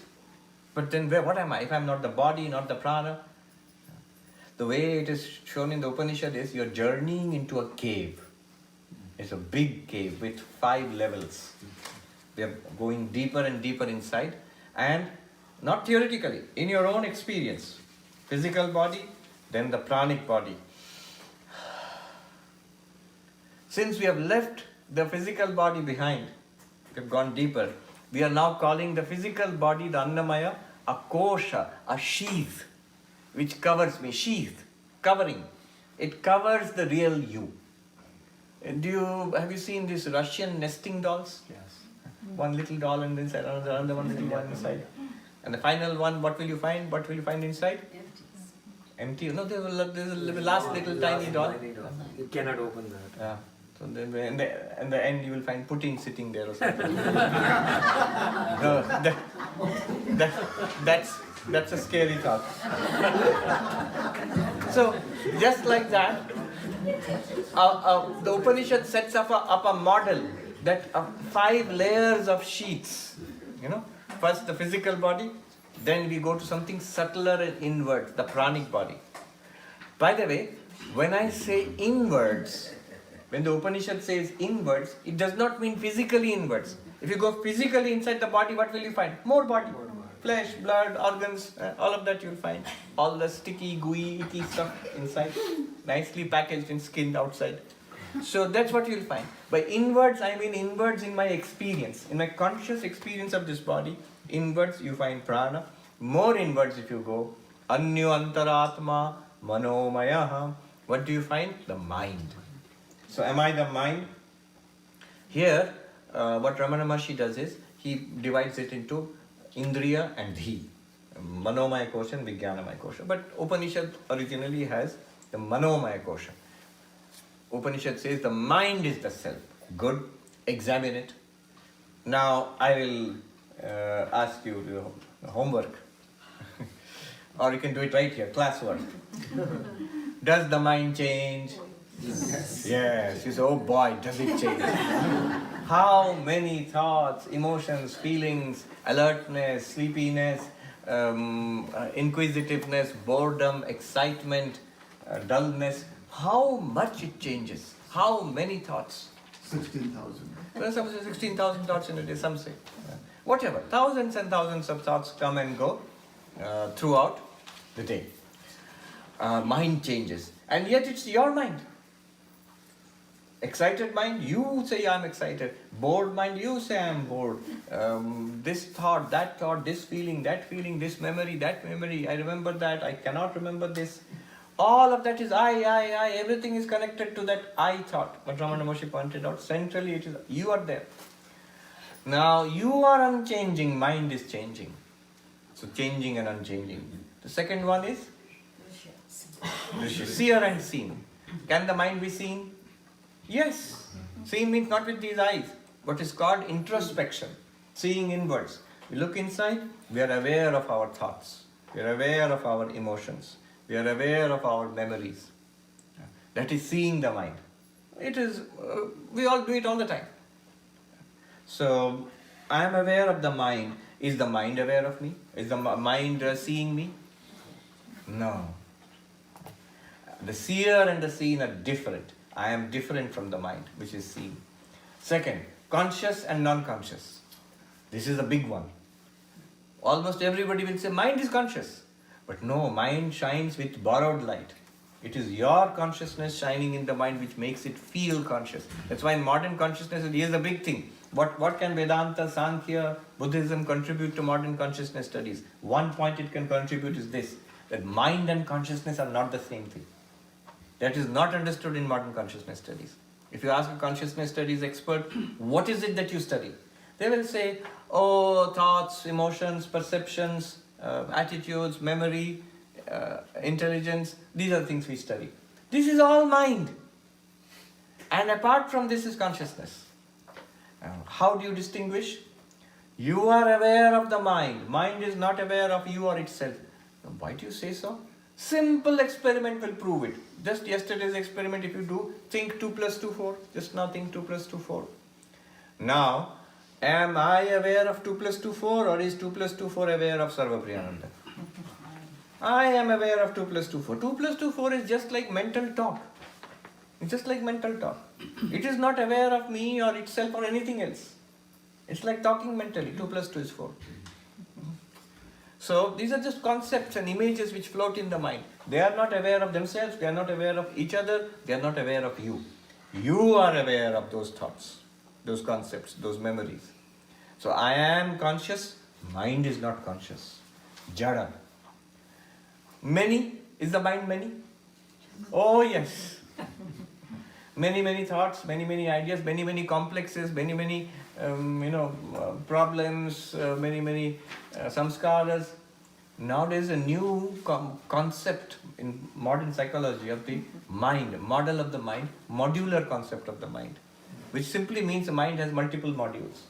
But then what am I? If I am not the body, not the prana, the way it is shown in the Upanishad is you're journeying into a cave. It's a big cave with 5 levels. We are going deeper and deeper inside, and not theoretically, in your own experience. Physical body, then the pranic body. Since we have left the physical body behind, we have gone deeper, we are now calling the physical body, the Annamaya, a kosha, a sheath, which covers me. Sheath, covering. It covers the real you. Have you seen these Russian nesting dolls? Yes. One little doll and inside another one little one inside. And the final one, what will you find? What will you find inside? Empty. No, there's the last little tiny doll. You cannot open that. Yeah. So then in the end you will find Putin sitting there or something. No, that's a scary thought. So just like that, the Upanishad sets up a model that 5 layers of sheaths. First the physical body, then we go to something subtler and inward, the pranic body. By the way, when I say inwards, when the Upanishad says inwards, it does not mean physically inwards. If you go physically inside the body, what will you find? More body. Flesh, blood, organs, all of that you will find. All the sticky, gooey, icky stuff inside, nicely packaged and skinned outside. So that's what you will find. By inwards, I mean inwards in my experience, in my conscious experience of this body. Inwards you find prana. More inwards if you go, anyo antaratma manomayaha. What do you find? The mind. So am I the mind? Here, what Ramana Maharshi does is, he divides it into Indriya and Dhi. Manomaya kosha and Vijnanamaya kosha. But Upanishad originally has the Manomaya kosha. Upanishad says the mind is the self. Good, examine it. Now I will ask you to do homework. Or you can do it right here, classwork. Does the mind change? Yes. Yes. You say, oh boy, does it change? How many thoughts, emotions, feelings, alertness, sleepiness, inquisitiveness, boredom, excitement, dullness, how much it changes? How many thoughts? 16,000. Well, some say 16,000 thoughts in a day, some say. Whatever, thousands and thousands of thoughts come and go throughout the day. Mind changes. And yet it's your mind. Excited mind, you say I'm excited. Bored mind, you say I'm bored. This thought, this feeling, this memory, that memory, I remember that, I cannot remember this. All of that is I, everything is connected to that I thought. What Ramana Maharshi pointed out, centrally it is, you are there. Now you are unchanging, mind is changing. So changing and unchanging. The second one is seer and seen. Can the mind be seen? Yes. Seen means not with these eyes, but is called introspection, seeing inwards. We look inside, we are aware of our thoughts, we are aware of our emotions, we are aware of our memories. That is seeing the mind. It is, we all do it all the time. So, I am aware of the mind. Is the mind aware of me? Is the mind seeing me? No. The seer and the seen are different. I am different from the mind, which is seen. Second, conscious and non-conscious. This is a big one. Almost everybody will say, mind is conscious. But no, mind shines with borrowed light. It is your consciousness shining in the mind which makes it feel conscious. That's why in modern consciousness, here's a big thing. What can Vedanta, Sankhya, Buddhism contribute to modern consciousness studies? One point it can contribute is this, that mind and consciousness are not the same thing. That is not understood in modern consciousness studies. If you ask a consciousness studies expert, what is it that you study? They will say, oh, thoughts, emotions, perceptions, attitudes, memory, intelligence, these are things we study. This is all mind. And apart from this is consciousness. How do you distinguish? You are aware of the mind. Mind is not aware of you or itself. Why do you say so? Simple experiment will prove it. Just yesterday's experiment, if you do, think 2 plus 2, 4. Just now think 2 plus 2, 4. Now, am I aware of 2 plus 2, 4 or is 2 plus 2, 4 aware of Sarvapriyananda? I am aware of 2 plus 2, 4. 2 plus 2, 4 is just like mental talk. It's just like mental talk. It is not aware of me or itself or anything else. It's like talking mentally. 2 plus 2 is 4. So these are just concepts and images which float in the mind. They are not aware of themselves, they are not aware of each other, they are not aware of you. You are aware of those thoughts, those concepts, those memories. So I am conscious, mind is not conscious. Jada. Many, is the mind many? Oh yes. Many thoughts, many ideas, many complexes, many problems, many samskaras. Now there is a new concept in modern psychology of the mind, model of the mind, modular concept of the mind, which simply means the mind has multiple modules.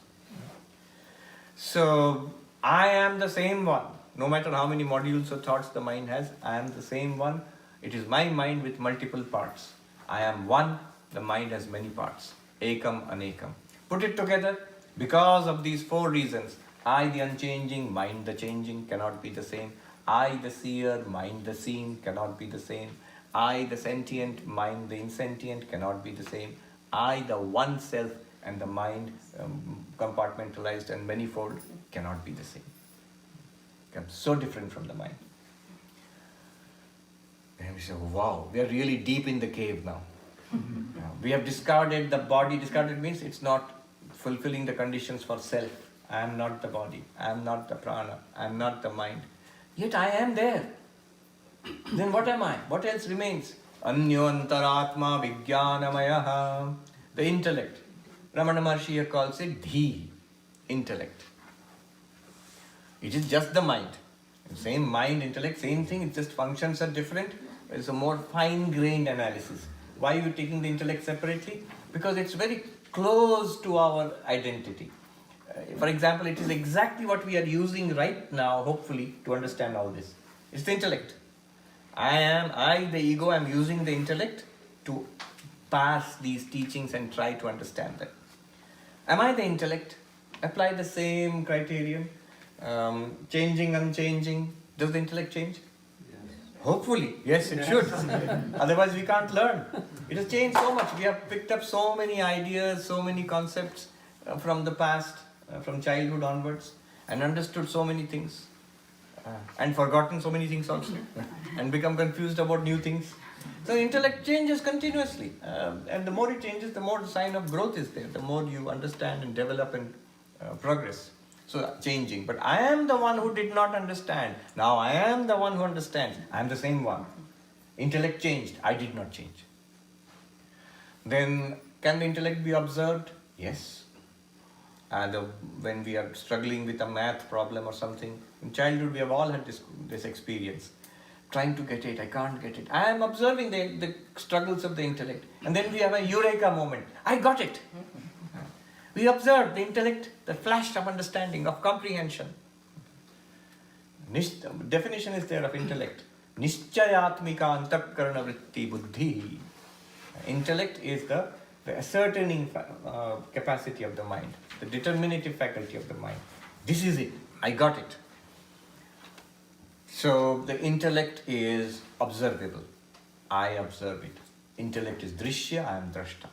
So I am the same one. No matter how many modules or thoughts the mind has, I am the same one. It is my mind with multiple parts. I am one, the mind has many parts. Ekam, anekam. Put it together, because of these 4 reasons, I the unchanging, mind the changing cannot be the same. I the seer, mind the seen cannot be the same. I the sentient, mind the insentient cannot be the same. I the one self and the mind compartmentalized and manifold cannot be the same. I'm so different from the mind. And we say, wow, we are really deep in the cave now. We have discarded the body. Discarded means it's not fulfilling the conditions for self. I am not the body. I am not the prana. I am not the mind. Yet I am there. Then what am I? What else remains? Anyo antaratma vijnanamayaha. The intellect. Ramana Maharshi calls it dhi, intellect. It is just the mind. Same mind, intellect, same thing, it's just functions are different. It's a more fine-grained analysis. Why are you taking the intellect separately? Because it's very close to our identity. For example, it is exactly what we are using right now, hopefully, to understand all this. It's the intellect. I, the ego, am using the intellect to pass these teachings and try to understand them. Am I the intellect? Apply the same criterion. Changing, unchanging. Does the intellect change? Yes. Hopefully, yes, it should. Otherwise, we can't learn. It has changed so much. We have picked up so many ideas, so many concepts from the past, from childhood onwards, and understood so many things, and forgotten so many things also, and become confused about new things. So, intellect changes continuously, and the more it changes, the more the sign of growth is there. The more you understand and develop and progress. So changing. But I am the one who did not understand. Now I am the one who understands. I am the same one. Intellect changed. I did not change. Then can the intellect be observed? Yes. When we are struggling with a math problem or something, in childhood we have all had this experience. Trying to get it, I can't get it. I am observing the struggles of the intellect. And then we have a eureka moment. I got it. We observe the intellect, the flash of understanding, of comprehension. Definition is there of intellect. Nischayatmika antakarana vritti buddhi. Intellect is the ascertaining capacity of the mind, the determinative faculty of the mind. This is it. I got it. So the intellect is observable. I observe it. Intellect is drishya, I am drashta.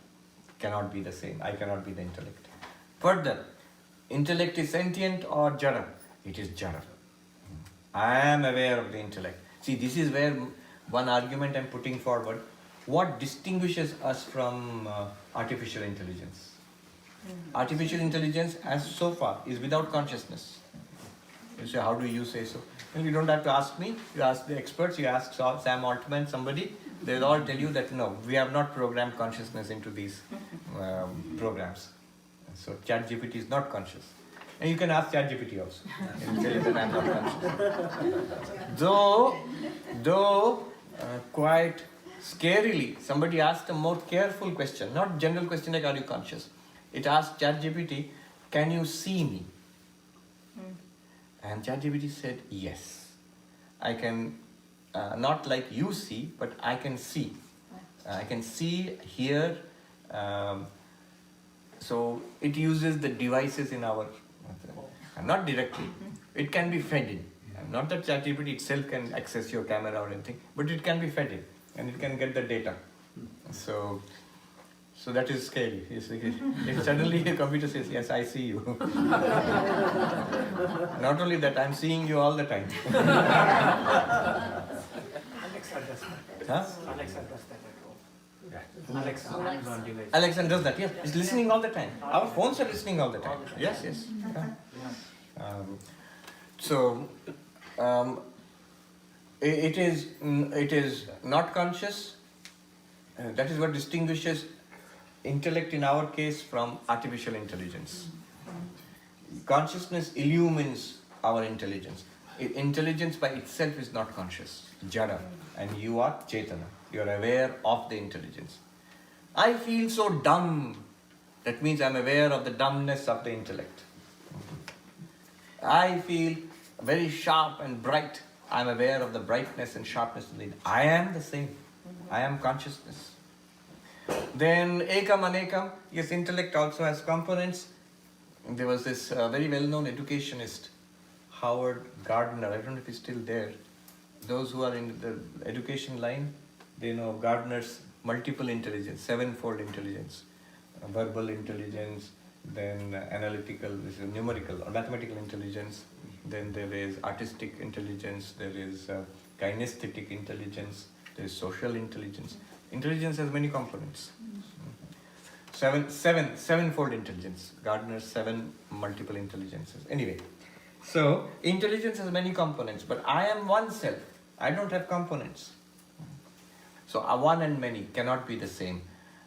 Cannot be the same. I cannot be the intellect. Further, intellect is sentient or jara? It is jara. I am aware of the intellect. See, this is where one argument I'm putting forward. What distinguishes us from artificial intelligence? Artificial intelligence, as so far, is without consciousness. You say, how do you say so? Well, you don't have to ask me. You ask the experts. You ask Sam Altman, somebody. They'll all tell you that no, we have not programmed consciousness into these programs. So ChatGPT is not conscious. And you can ask ChatGPT also. He'll tell you that I'm not conscious. Though quite scarily, somebody asked a more careful question, not general question like, are you conscious? It asked ChatGPT, can you see me? And ChatGPT said, yes. I can, not like you see, but I can see. I can see, hear. So it uses the devices in our, not directly, it can be fed in. Not that ChatGPT itself can access your camera or anything, but it can be fed in and it can get the data. So that is scary. If suddenly a computer says, yes, I see you. Not only that, I'm seeing you all the time. Alexa does that. Huh? Alexa does that at home. Alexa runs on device. Alexa does that, yes. It's listening all the time. Our phones are listening all the time. Yes. Yeah. It is not conscious. That is what distinguishes intellect in our case from artificial intelligence. Consciousness illumines our intelligence. Intelligence by itself is not conscious, jada, and you are chetana. You are aware of the intelligence. I feel so dumb. That means I am aware of the dumbness of the intellect. I feel very sharp and bright. I am aware of the brightness and sharpness of the intellect. I am the same. I am consciousness. Then ekam anekam, yes, intellect also has components. There was this very well-known educationist, Howard Gardner. I don't know if he's still there. Those who are in the education line, they know Gardner's multiple intelligence, sevenfold intelligence, verbal intelligence, then analytical, this is numerical or mathematical intelligence. Then there is artistic intelligence. There is kinesthetic intelligence. There is social intelligence. Intelligence has many components. Sevenfold intelligence. Gardner's 7 multiple intelligences. Anyway, so intelligence has many components, but I am one self. I don't have components. So one and many cannot be the same.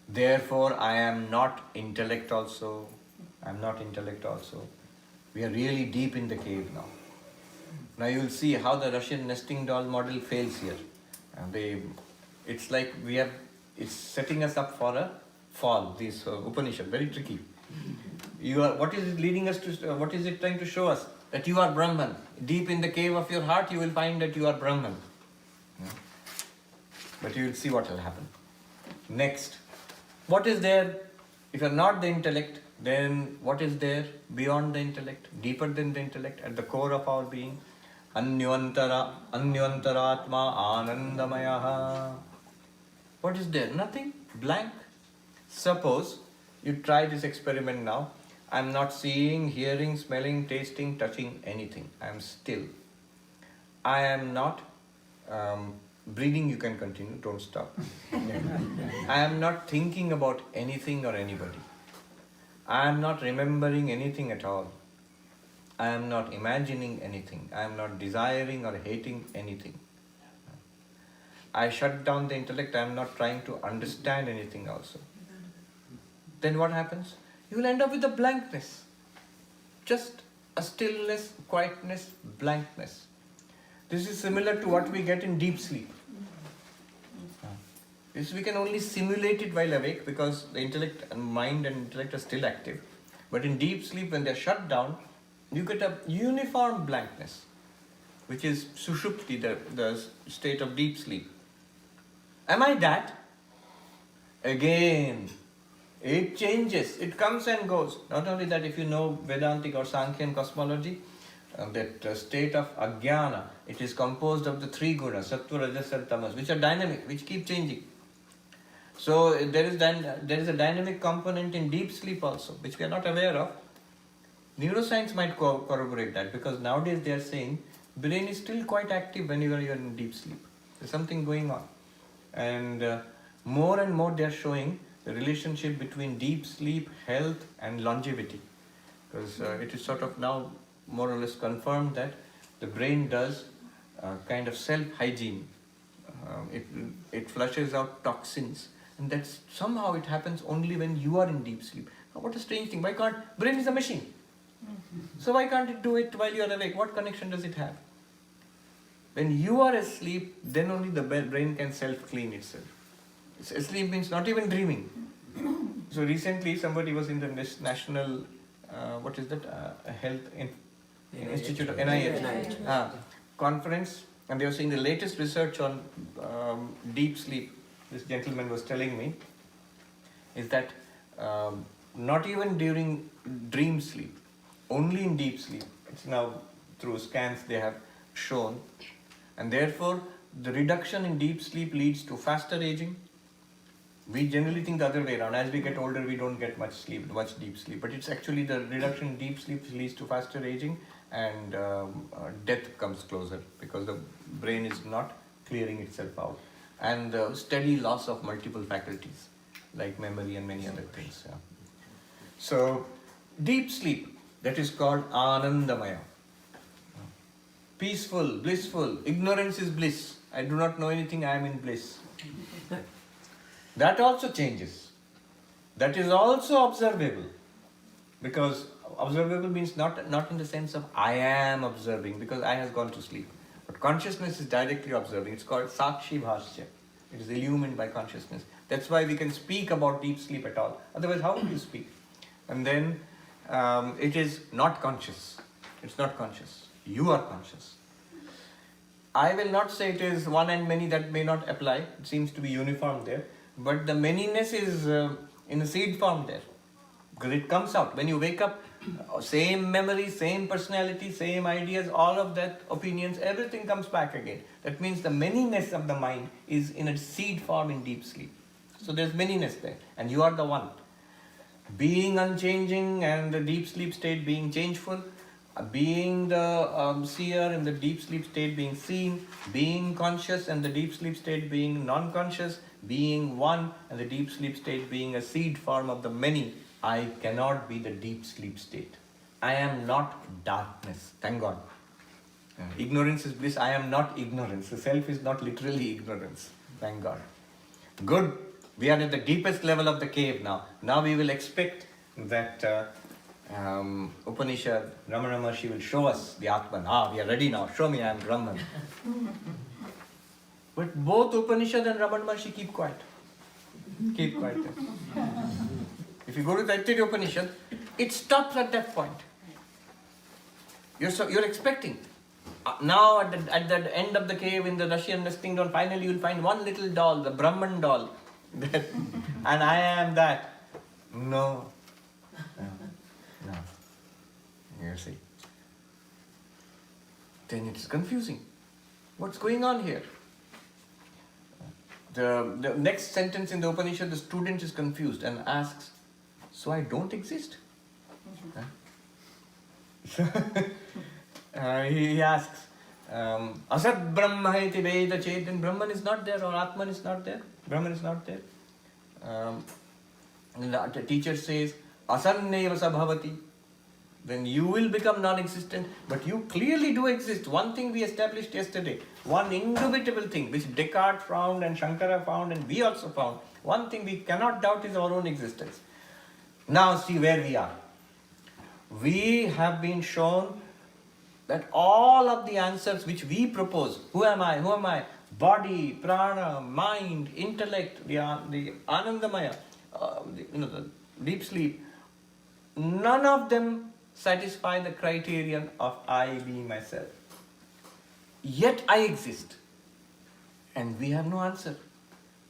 Therefore, I am not intellect also. I am not intellect also. We are really deep in the cave now. Now you will see how the Russian nesting doll model fails here. It's like it's setting us up for a fall, this Upanishad, very tricky. What is it leading us to, what is it trying to show us? That you are Brahman. Deep in the cave of your heart, you will find that you are Brahman. But you will see what will happen. Next, what is there? If you are not the intellect, then what is there beyond the intellect, deeper than the intellect, at the core of our being? Anyantaratma anandamayaha. What is there? Nothing. Blank. Suppose you try this experiment now. I am not seeing, hearing, smelling, tasting, touching anything. I am still. I am not breathing. You can continue. Don't stop. I am not thinking about anything or anybody. I am not remembering anything at all. I am not imagining anything. I am not desiring or hating anything. I shut down the intellect. I am not trying to understand anything also. Then what happens? You will end up with a blankness. Just a stillness, quietness, blankness. This is similar to what we get in deep sleep. This we can only simulate it while awake because the intellect and mind and intellect are still active. But in deep sleep, when they are shut down, you get a uniform blankness, which is sushupti, the state of deep sleep. Am I that? Again, it changes, it comes and goes. Not only that, if you know Vedantic or Sankhyan cosmology, that state of ajnana, it is composed of the 3 gunas, sattva, rajas and tamas, which are dynamic, which keep changing. So there is a dynamic component in deep sleep also, which we are not aware of. Neuroscience might corroborate that, because nowadays they are saying brain is still quite active when you are in deep sleep. There's something going on. And more and more they are showing the relationship between deep sleep, health and longevity. Because it is sort of now more or less confirmed that the brain does kind of self-hygiene. It flushes out toxins, and that's somehow it happens only when you are in deep sleep. Now, what a strange thing. Why can't brain is a machine? So why can't it do it while you are awake? What connection does it have? When you are asleep, then only the brain can self-clean itself. Asleep means not even dreaming. So recently somebody was in the national, what is that, health institute of NIH conference, and they were saying the latest research on deep sleep, this gentleman was telling me, is that not even during dream sleep, only in deep sleep. It's now through scans they have shown, and therefore the reduction in deep sleep leads to faster aging. We generally think the other way around. As we get older, we don't get much sleep, much deep sleep. But it's actually the reduction in deep sleep leads to faster aging, and death comes closer because the brain is not clearing itself out, and the steady loss of multiple faculties like memory and many other things. Yeah. So deep sleep, that is called Anandamaya. Peaceful, blissful. Ignorance is bliss. I do not know anything, I am in bliss. That also changes. That is also observable. Because observable means not in the sense of I am observing because I has gone to sleep. But consciousness is directly observing. It's called Sakshi Bhashya. It is illumined by consciousness. That's why we can speak about deep sleep at all. Otherwise, how would you speak? And then it is not conscious. It's not conscious. You are conscious. I will not say it is one and many, that may not apply. It seems to be uniform there. But the manyness is in a seed form there. Because it comes out. When you wake up, same memory, same personality, same ideas, all of that, opinions, everything comes back again. That means the manyness of the mind is in a seed form in deep sleep. So there's manyness there. And you are the one. Being unchanging and the deep sleep state being changeful, being the seer in the deep sleep state being seen, being conscious and the deep sleep state being non-conscious, being one and the deep sleep state being a seed form of the many, I cannot be the deep sleep state. I am not darkness, thank God. Ignorance is bliss, I am not ignorance. The self is not literally ignorance, thank God. Good, we are at the deepest level of the cave now. Now we will expect that Upanishad, Ramana Maharshi will show us the Atman. We are ready now, show me I am Brahman. But both Upanishad and Ramana Maharshi keep quiet. Keep quiet. If you go to Taittiriya Upanishad, it stops at that point. You're expecting. Now at the end of the cave in the Russian nesting doll, finally you will find one little doll, the Brahman doll. And I am that. No. You see. Then it's confusing. What's going on here? The next sentence in the Upanishad, the student is confused and asks, so I don't exist? He asks, Asat Brahma iti Veda chet, then Brahman is not there or Atman is not there. Brahman is not there. The teacher says, Asanneva sabhavati. Then you will become non-existent, but you clearly do exist. One thing we established yesterday, one indubitable thing which Descartes found and Shankara found and we also found, one thing we cannot doubt is our own existence. Now see where we are. We have been shown that all of the answers which we propose, who am I, body, prana, mind, intellect, the Anandamaya, the deep sleep, none of them satisfy the criterion of I being myself. Yet I exist. And we have no answer.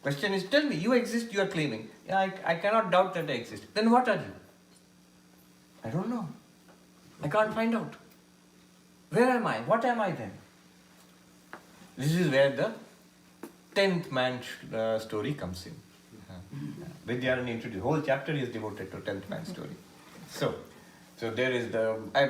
Question is, tell me, you exist, you are claiming. Yeah, I cannot doubt that I exist. Then what are you? I don't know. I can't find out. Where am I? What am I then? This is where the 10th man story comes in. Vidyarani introduced. The whole chapter is devoted to 10th man story. So there is I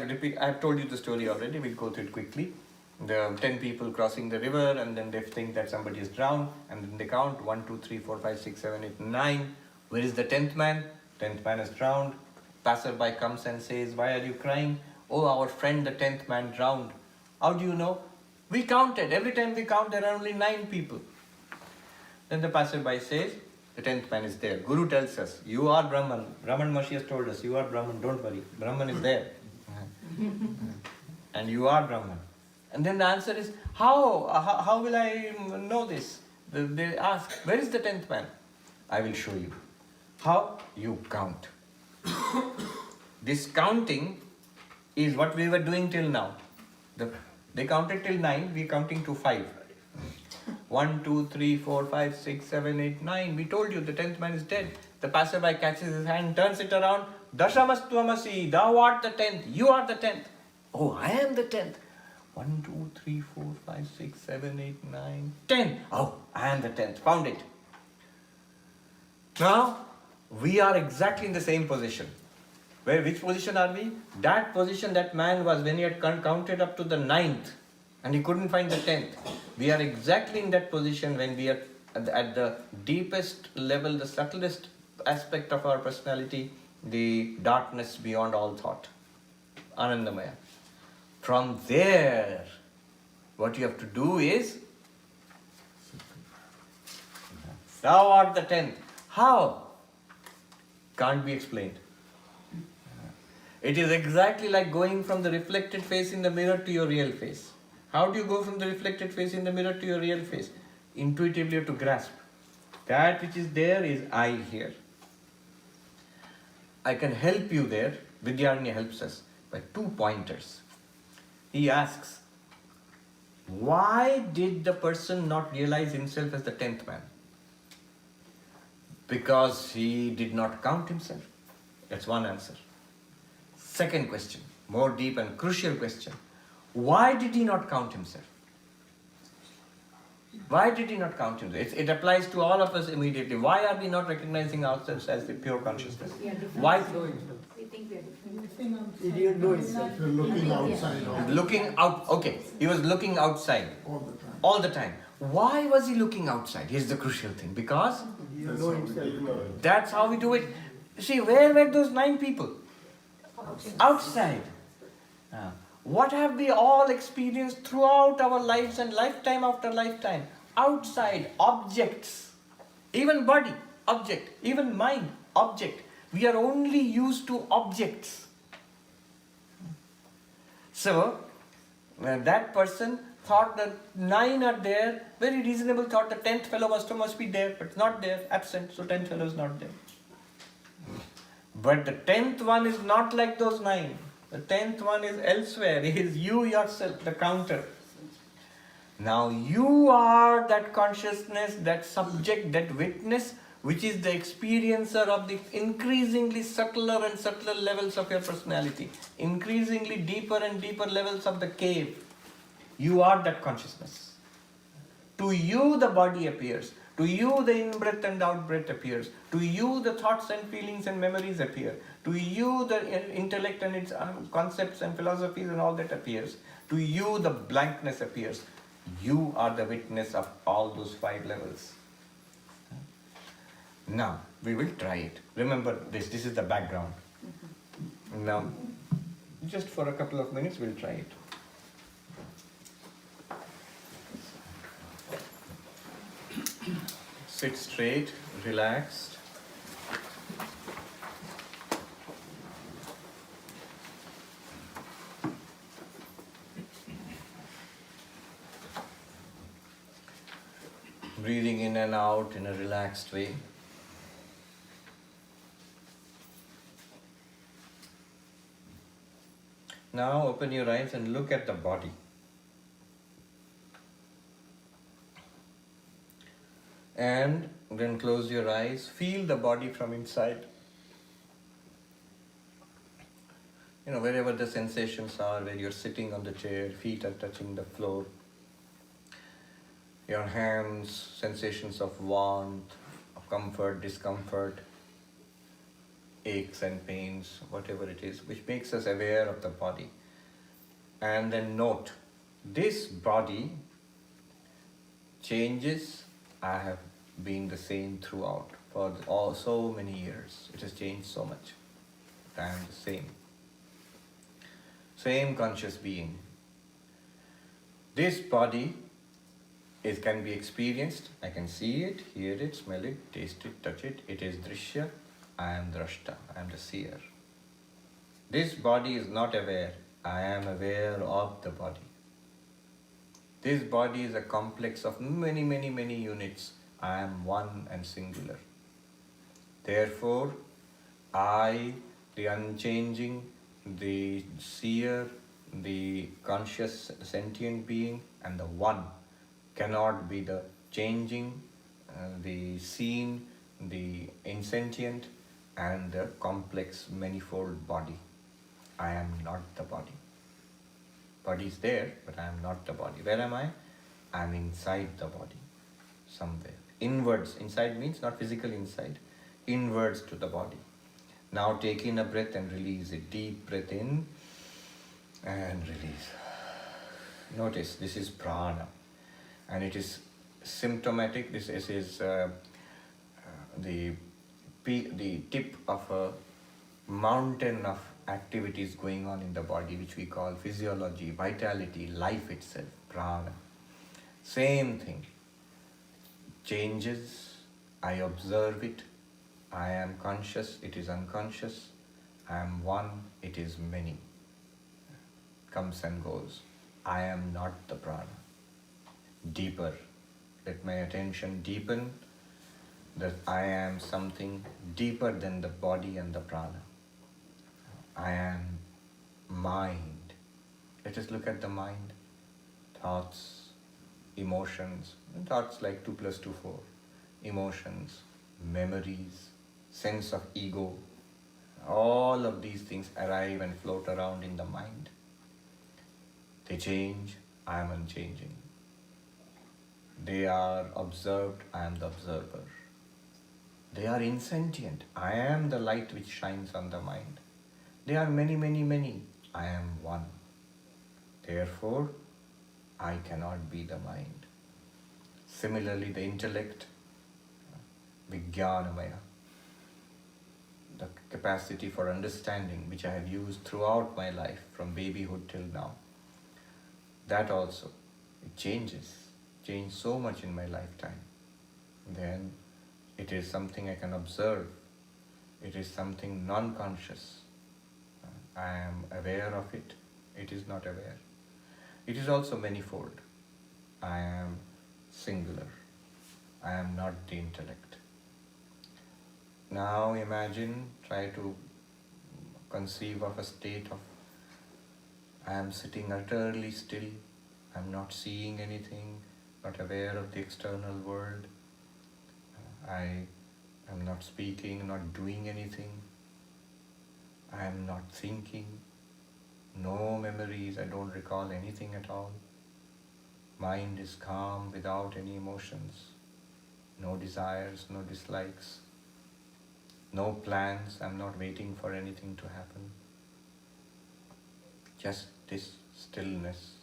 have told you the story already, we'll go through it quickly. There are 10 people crossing the river, and then they think that somebody is drowned, and then they count 1, 2, 3, 4, 5, 6, 7, 8, 9. Where is the 10th man? 10th man is drowned. Passerby comes and says, "Why are you crying?" "Oh, our friend, the 10th man, drowned." "How do you know?" "We counted. Every time we count, there are only 9 people." Then the passerby says, "The 10th man is there. Guru tells us, you are Brahman. Brahman Maharshi has told us, you are Brahman, don't worry. Brahman is there. And you are Brahman." And then the answer is, how will I know this? They ask, "Where is the 10th man?" "I will show you." "How?" "You count." This counting is what we were doing till now. They counted till 9, we are counting to 5. 1, 2, 3, 4, 5, 6, 7, 8, 9. We told you the 10th man is dead. The passerby catches his hand, turns it around. "Dashamastwamasi, thou art the 10th. You are the 10th. "Oh, I am the 10th. 1, 2, 3, 4, 5, 6, 7, 8, 9, 10. "Oh, I am the 10th. Found it." Now, we are exactly in the same position. Which position are we? That position that man was when he had counted up to the 9th and he couldn't find the 10th. We are exactly in that position when we are at the deepest level, the subtlest aspect of our personality, the darkness beyond all thought, Anandamaya. From there, what you have to do is, thou art the 10th. How? Can't be explained. It is exactly like going from the reflected face in the mirror to your real face. How do you go from the reflected face in the mirror to your real face? Intuitively you have to grasp. That which is there is I here. I can help you there. Vidyaranya helps us by 2 pointers. He asks, why did the person not realize himself as the 10th man? Because he did not count himself. That's one answer. Second question, more deep and crucial question. Why did he not count himself? Why did he not count himself? It applies to all of us immediately. Why are we not recognizing ourselves as the pure consciousness? Why? We think we are different. He didn't know himself. You're looking outside all the Looking out, okay. He was looking outside time. all the time. Why was he looking outside? Here's the crucial thing. Because He didn't know himself. that's how we do it. See, where were those 9 people? Outside. What have we all experienced throughout our lives and lifetime after lifetime? Outside, objects. Even body, object. Even mind, object. We are only used to objects. So, that person thought that 9 are there, very reasonable thought the 10th fellow must be there, but not there, absent, so 10th fellow is not there. But the 10th one is not like those 9. The 10th one is elsewhere. It is you yourself, the counter. Now you are that consciousness, that subject, that witness, which is the experiencer of the increasingly subtler and subtler levels of your personality. Increasingly deeper and deeper levels of the cave. You are that consciousness. To you the body appears. To you the in-breath and out-breath appears. To you the thoughts and feelings and memories appear. To you the intellect and its concepts and philosophies and all that appears. To you the blankness appears. You are the witness of all those 5 levels. Now, we will try it. Remember this is the background. Now, just for a couple of minutes, we'll try it. Sit straight, relaxed. Breathing in and out in a relaxed way. Now open your eyes and look at the body. And then close your eyes, feel the body from inside. Wherever the sensations are, where you're sitting on the chair, feet are touching the floor. Your hands, sensations of warmth, of comfort, discomfort, aches and pains, whatever it is, which makes us aware of the body. And then note This body changes. I have been the same throughout for so many years. It has changed so much. I am the same. Same conscious being. This body can be experienced. I can see it, hear it, smell it, taste it, touch it. It is drishya. I am drashta. I am the seer. This body is not aware. I am aware of the body. This body is a complex of many, many, many units. I am one and singular. Therefore, I, the unchanging, the seer, the conscious sentient being, and the one cannot be the changing, the seen, the insentient, and the complex manifold body. I am not the body. Body is there, but I am not the body. Where am I? I am inside the body, somewhere. Inwards. Inside means not physical inside. Inwards to the body. Now take in a breath and release it. Deep breath in and release. Notice this is prana, and it is symptomatic. This is the tip of a mountain of activities going on in the body, which we call physiology, vitality, life itself, prana. Same thing. Changes, I observe it. I am conscious, it is unconscious. I am one, it is many. Comes and goes. I am not the prana. Deeper. Let my attention deepen that I am something deeper than the body and the prana. I am mind. Let us look at the mind. Thoughts, emotions. Thoughts like 2 plus 2, 4. Emotions, memories, sense of ego. All of these things arrive and float around in the mind. They change, I am unchanging. They are observed, I am the observer. They are insentient. I am the light which shines on the mind. They are many, many, many. I am one. Therefore, I cannot be the mind. Similarly, the intellect, Vijnanamaya, the capacity for understanding which I have used throughout my life from babyhood till now, that also, it changes, changed so much in my lifetime. Then it is something I can observe. It is something non-conscious. I am aware of it. It is not aware. It is also manifold. I am singular. I am not the intellect. Now imagine, try to conceive of a state of I am sitting utterly still. I am not seeing anything, not aware of the external world. I am not speaking, not doing anything. I am not thinking. No memories, I don't recall anything at all. Mind is calm without any emotions. No desires, no dislikes. No plans, I'm not waiting for anything to happen. Just this stillness.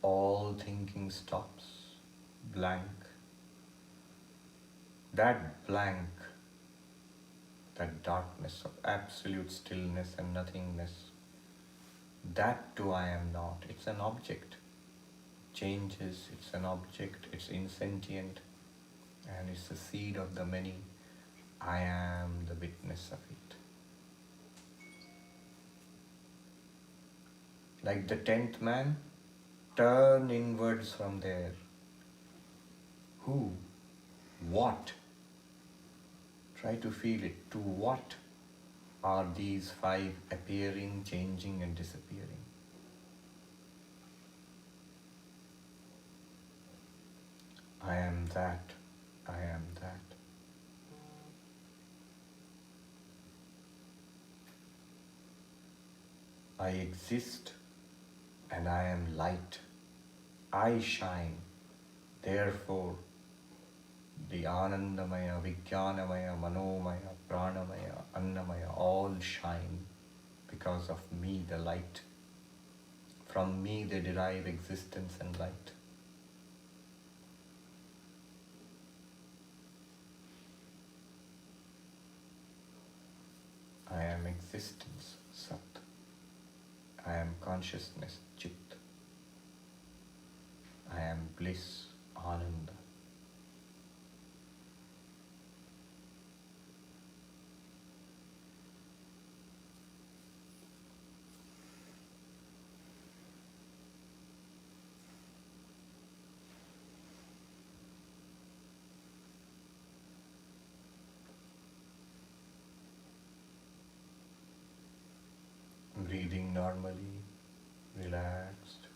All thinking stops. Blank. That blank, that darkness of absolute stillness and nothingness, that too I am not. It's an object. Changes, it's an object, it's insentient, and it's the seed of the many. I am the witness of it. Like the 10th man, turn inwards from there. Who? What? Try to feel it. To what are these 5 appearing, changing and disappearing? I am that. I am that. I exist and I am light. I shine. Therefore, the Anandamaya, Vijnanamaya, Manomaya, Pranamaya, Annamaya all shine because of me, the light. From me they derive existence and light. I am existence, Sat. I am consciousness, Chit. I am bliss, Ananda. Breathing normally, relaxed.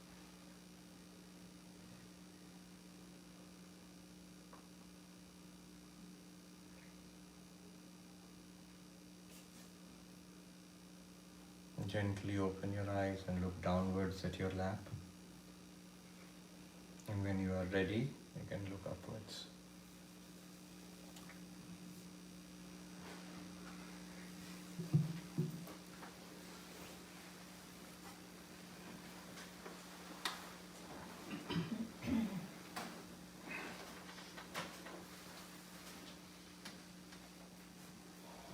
Gently open your eyes and look downwards at your lap. And when you are ready, you can look upwards.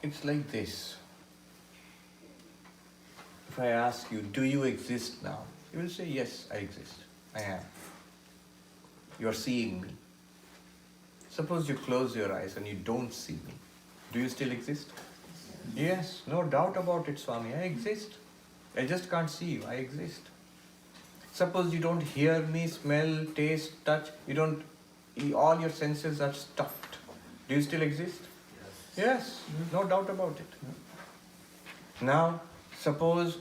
It's like this. If I ask you, do you exist now? You will say, yes, I exist. I am. You are seeing me. Suppose you close your eyes and you don't see me. Do you still exist? Yes, no doubt about it, Swami. I exist. I just can't see you. I exist. Suppose you don't hear me, smell, taste, touch. All your senses are stopped. Do you still exist? Yes, no doubt about it. Now, suppose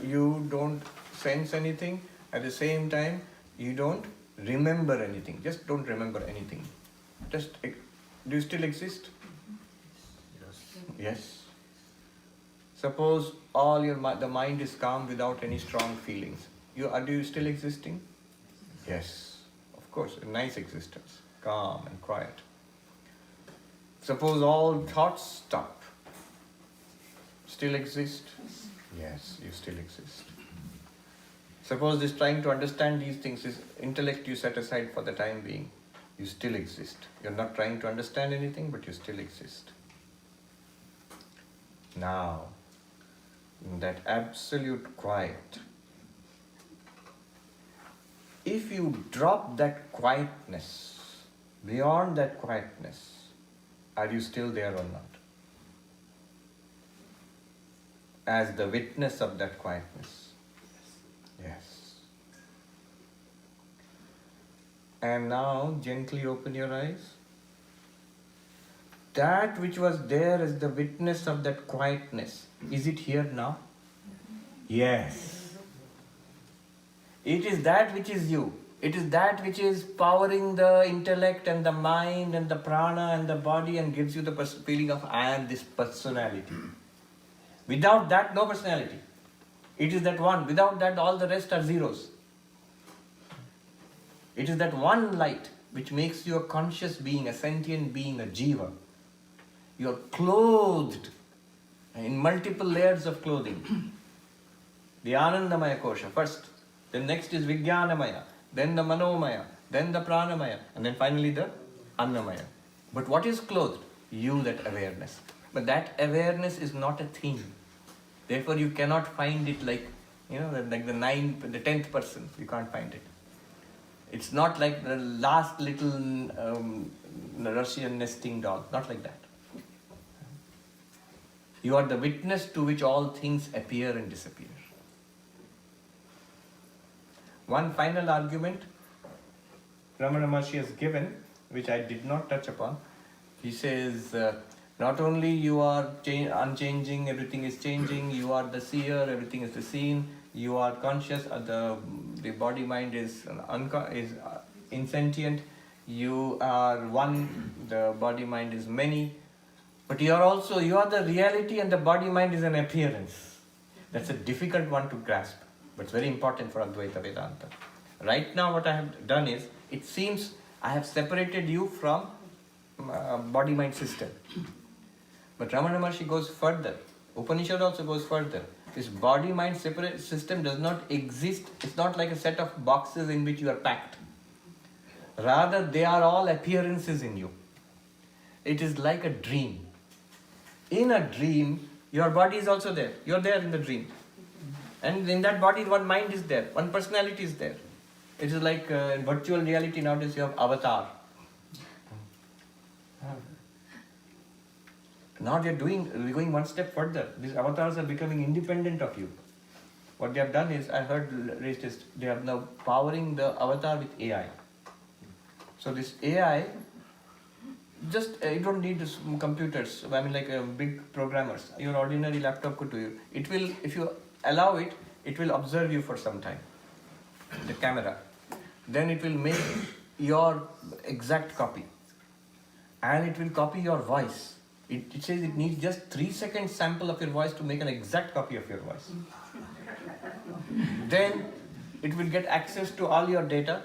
you don't sense anything, at the same time, you don't remember anything. Just don't remember anything. Do you still exist? Yes. Suppose the mind is calm without any strong feelings. Do you still existing? Yes. Of course, a nice existence. Calm and quiet. Suppose all thoughts stop. Still exist? Yes, you still exist. Suppose this trying to understand these things is intellect you set aside for the time being. You still exist. You're not trying to understand anything, but you still exist. Now, in that absolute quiet, if you drop that quietness, beyond that quietness, are you still there or not? As the witness of that quietness. Yes. And now gently open your eyes. That which was there as the witness of that quietness, is it here now? Yes. It is that which is you. It is that which is powering the intellect and the mind and the prana and the body and gives you the feeling of I am this personality. Without that, no personality. It is that one. Without that, all the rest are zeros. It is that one light which makes you a conscious being, a sentient being, a jiva. You are clothed in multiple layers of clothing. The Anandamaya Kosha first, then next is Vijnanamaya, then the Manomaya, then the Pranamaya, and then finally the Annamaya. But what is clothed? You, that awareness. But that awareness is not a thing. Therefore you cannot find it like the 10th person. You can't find it. It's not like the last little Russian nesting doll. Not like that. You are the witness to which all things appear and disappear. One final argument Ramana Maharshi has given, which I did not touch upon. He says, not only you are unchanging, everything is changing, you are the seer, everything is the seen, you are conscious, the body mind is insentient, you are one, the body mind is many, but you are the reality and the body mind is an appearance. That's a difficult one to grasp, but it's very important for Advaita Vedanta. Right now what I have done is, it seems I have separated you from body-mind system. But Ramana Maharshi goes further. Upanishad also goes further. This body-mind separate system does not exist. It's not like a set of boxes in which you are packed. Rather, they are all appearances in you. It is like a dream. In a dream, your body is also there. You're there in the dream. And in that body, one mind is there. One personality is there. It is like in virtual reality nowadays you have avatar. Now we're going one step further. These avatars are becoming independent of you. What they have done is, I heard latest, they are now powering the avatar with AI. So this AI, you don't need computers. I mean, like big programmers. Your ordinary laptop could do it. It will, if you allow it, it will observe you for some time. The camera. Then it will make your exact copy. And it will copy your voice. It says it needs just 3 seconds sample of your voice to make an exact copy of your voice. Then it will get access to all your data.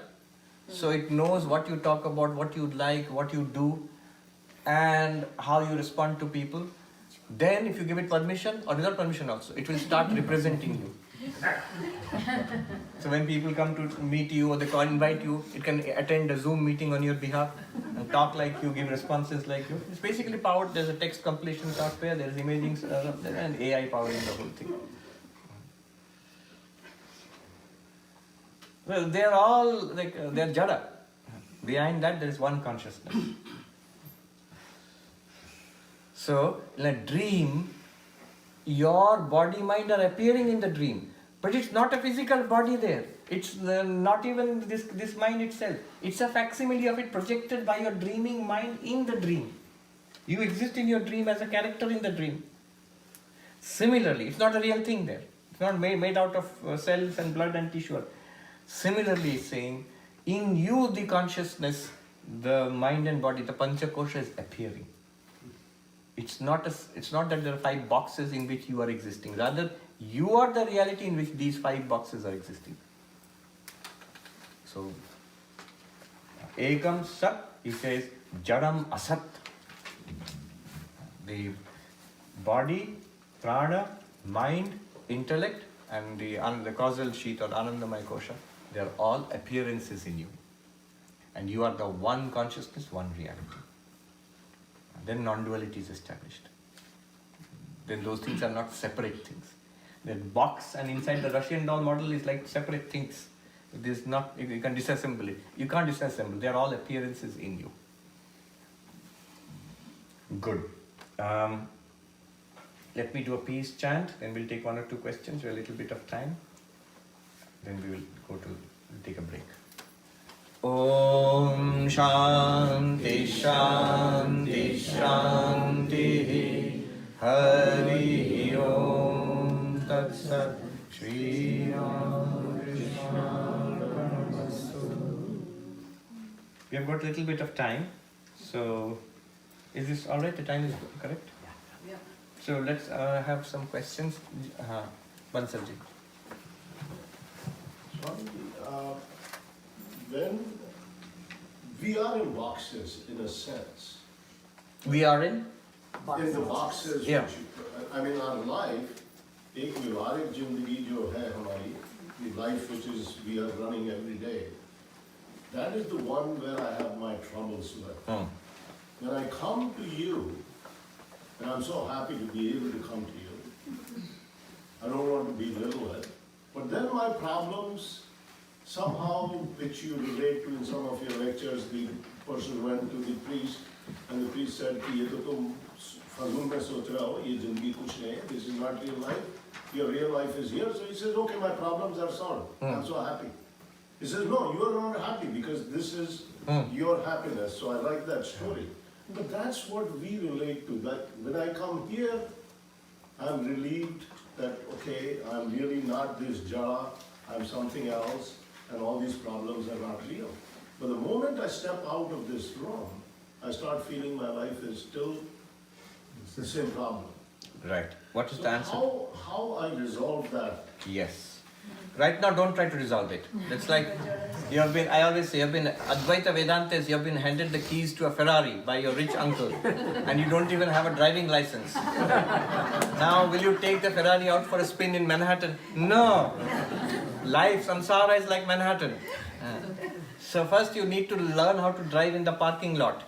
So it knows what you talk about, what you like, what you do, and how you respond to people. Then if you give it permission, or without permission also, it will start representing you. So when people come to meet you or they invite you, it can attend a Zoom meeting on your behalf and talk like you, give responses like you. It's basically powered. There's a text completion software, there's imaging and AI powering the whole thing. Well, they're all like, they're jada. Behind that there is one consciousness. So in a dream, your body mind are appearing in the dream. But it's not a physical body there. It's not even this mind itself. It's a facsimile of it projected by your dreaming mind in the dream. You exist in your dream as a character in the dream. Similarly, it's not a real thing there. It's not made out of cells and blood and tissue. Similarly, it's saying, in you the consciousness, the mind and body, the Panchakosha is appearing. It's not that there are 5 boxes in which you are existing. Rather, you are the reality in which these 5 boxes are existing. So, Ekam Sat, he says, Jadam Asat. The body, prana, mind, intellect, and the causal sheath or Anandamaya Kosha, they are all appearances in you. And you are the one consciousness, one reality. Then non-duality is established. Then those things are not separate things. The box and inside the Russian doll model is like separate things. It is not, you can disassemble it. You can't disassemble. They are all appearances in you. Good. Let me do a peace chant, then we'll take 1 or 2 questions. We have a little bit of time. Then we will take a break. Om Shanti Shanti Shanti Hari Om Tat Sat Shri Ram Krishna Arpanastu. We have got a little bit of time, so is this alright? The time is correct? Yeah. So let's have some questions. Bansalji. When we are in boxes, in a sense, We are in? in the boxes, Yeah. I mean, our life, एक व्यवहारिक जिंदगी जो है हमारी, the life which is we are running every day, that is the one where I have my troubles with. When I come to you, and I'm so happy to be able to come to you, I don't want to belittle it, but then my problems, somehow, which you relate to in some of your lectures, the person went to the priest, and the priest said, "Ye to tum fazul mein soch rahe ho, ye zindagi kuch nahi hai, this is not real life, your real life is here." So he says, "Okay, my problems are solved, I'm so happy." He says, "No, you are not happy because this is your happiness." So I like that story. But that's what we relate to, that when I come here, I'm relieved that, okay, I'm really not this jara, I'm something else, and all these problems are not real. But the moment I step out of this room, I start feeling my life is still the same problem. Right. What is the answer? How I resolve that? Yes. Right now, don't try to resolve it. It's like I always say, you have been Advaita Vedantas, you have been handed the keys to a Ferrari by your rich uncle, and you don't even have a driving license. Now, will you take the Ferrari out for a spin in Manhattan? No. Life, samsara is like Manhattan. So first you need to learn how to drive in the parking lot,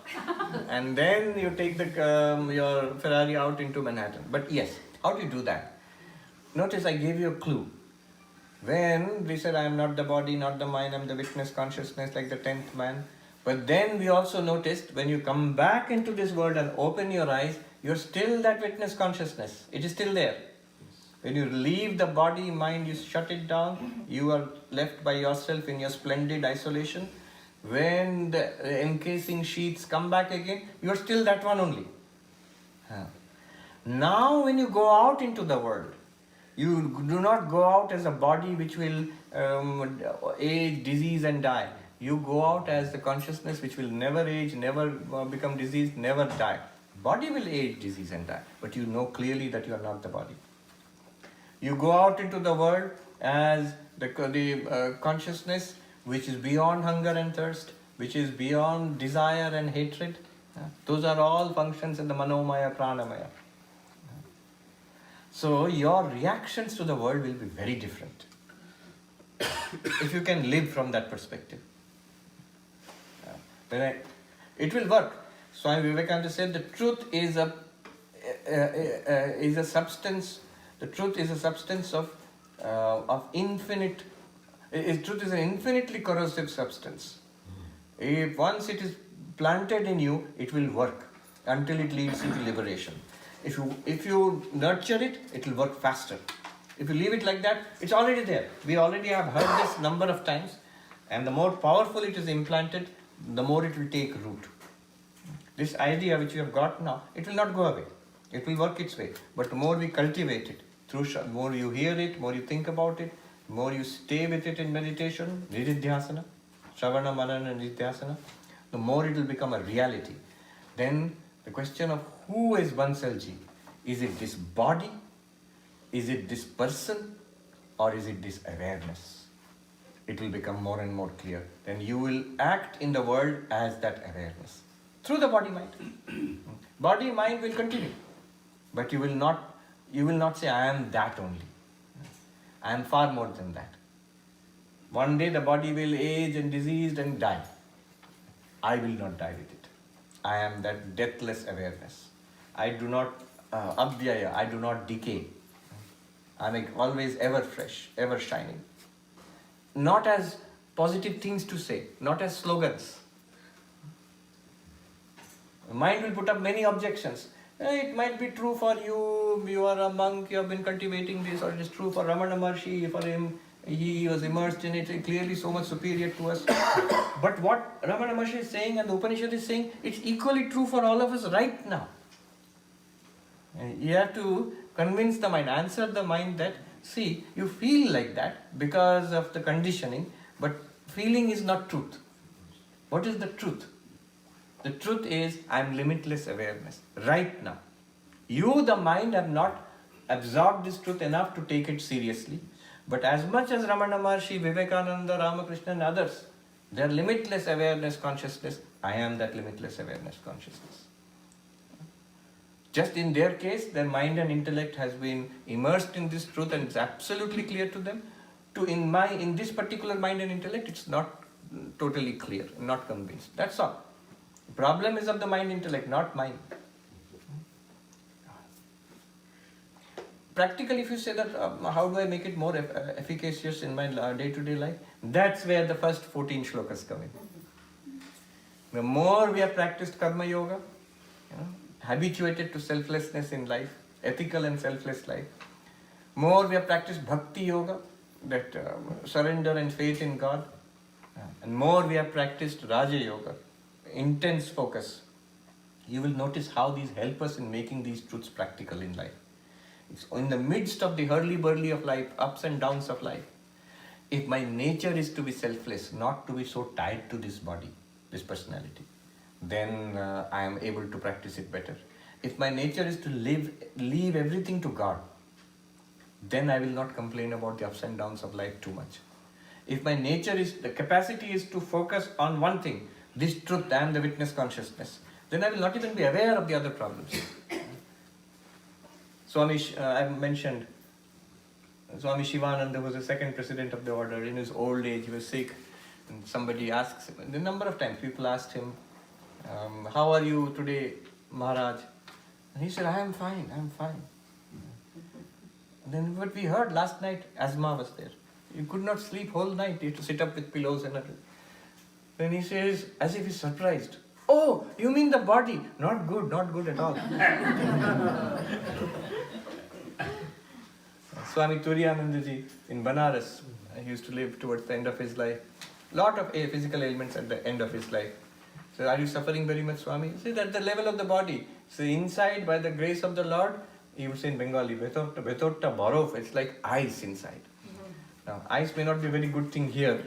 and then you take your Ferrari out into Manhattan. But yes, how do you do that? Notice I gave you a clue. When we said I am not the body, not the mind, I am the witness consciousness, like the 10th man. But then we also noticed when you come back into this world and open your eyes, you're still that witness consciousness. It is still there. When you leave the body, mind, you shut it down, you are left by yourself in your splendid isolation. When the encasing sheaths come back again, you are still that one only. Now when you go out into the world, you do not go out as a body which will age, disease and die. You go out as the consciousness which will never age, never become diseased, never die. Body will age, disease and die, but you know clearly that you are not the body. You go out into the world as the consciousness which is beyond hunger and thirst, which is beyond desire and hatred. Those are all functions in the Manomaya, Pranamaya. So your reactions to the world will be very different if you can live from that perspective. It will work. Swami Vivekananda said the truth is a substance. The truth is a substance of infinite. Truth is an infinitely corrosive substance. If once it is planted in you, it will work until it leads you to liberation. If you nurture it, it will work faster. If you leave it like that, it's already there. We already have heard this number of times, and the more powerful it is implanted, the more it will take root. This idea which you have got now, it will not go away. It will work its way. But the more we cultivate it, more you hear it, more you think about it, more you stay with it in meditation, nididhyasana, Shravana, Manana, and Nidhyasana, the more it will become a reality. Then the question of who is Bansalji? Is it this body? Is it this person? Or is it this awareness? It will become more and more clear. Then you will act in the world as that awareness. Through the body-mind. Body-mind will continue. But you will not say, I am that only. I am far more than that. One day the body will age and disease and die. I will not die with it. I am that deathless awareness. I do not abhyaya, I do not decay. I am always ever fresh, ever shining. Not as positive things to say, not as slogans. The mind will put up many objections. It might be true for you, you are a monk, you have been cultivating this, or it is true for Ramana Maharshi, for him, he was immersed in it, clearly so much superior to us. But what Ramana Maharshi is saying and the Upanishad is saying, it's equally true for all of us right now. You have to convince the mind, answer the mind that, see, you feel like that because of the conditioning, but feeling is not truth. What is the truth? The truth is, I am limitless awareness, right now. You, the mind, have not absorbed this truth enough to take it seriously. But as much as Ramana Maharshi, Vivekananda, Ramakrishna and others, they are limitless awareness consciousness. I am that limitless awareness consciousness. Just in their case, their mind and intellect has been immersed in this truth and it's absolutely clear to them. In this particular mind and intellect, it's not totally clear, not convinced. That's all. The problem is of the mind intellect, not mine. Practically, if you say that, how do I make it more efficacious in my day-to-day life? That's where the first 14 shlokas come in. The more we have practiced karma yoga, habituated to selflessness in life, ethical and selfless life, more we have practiced bhakti yoga, that surrender and faith in God, and more we have practiced Raja yoga, intense focus, you will notice how these help us in making these truths practical in life. It's in the midst of the hurly-burly of life, ups and downs of life. If my nature is to be selfless, not to be so tied to this body, this personality, then I am able to practice it better. If my nature is to leave everything to God, then I will not complain about the ups and downs of life too much. If my nature is, the capacity is to focus on one thing, this truth, I am the witness consciousness, then I will not even be aware of the other problems. Swami, I mentioned, Swami Shivananda was the second president of the order. In his old age, he was sick, and somebody asks him, and a number of times people asked him, how are you today, Maharaj? And he said, I am fine. Then what we heard last night, asthma was there. You could not sleep whole night. You had to sit up with pillows and everything. Then he says, as if he's surprised, oh, you mean the body? Not good at all. Swami Turiyanandaji in Banaras, he used to live towards the end of his life. Lot of physical ailments at the end of his life. So, are you suffering very much, Swami? See, at the level of the body. So, inside, by the grace of the Lord, he would say in Bengali, Vetotta Borof, it's like ice inside. Now, ice may not be a very good thing here.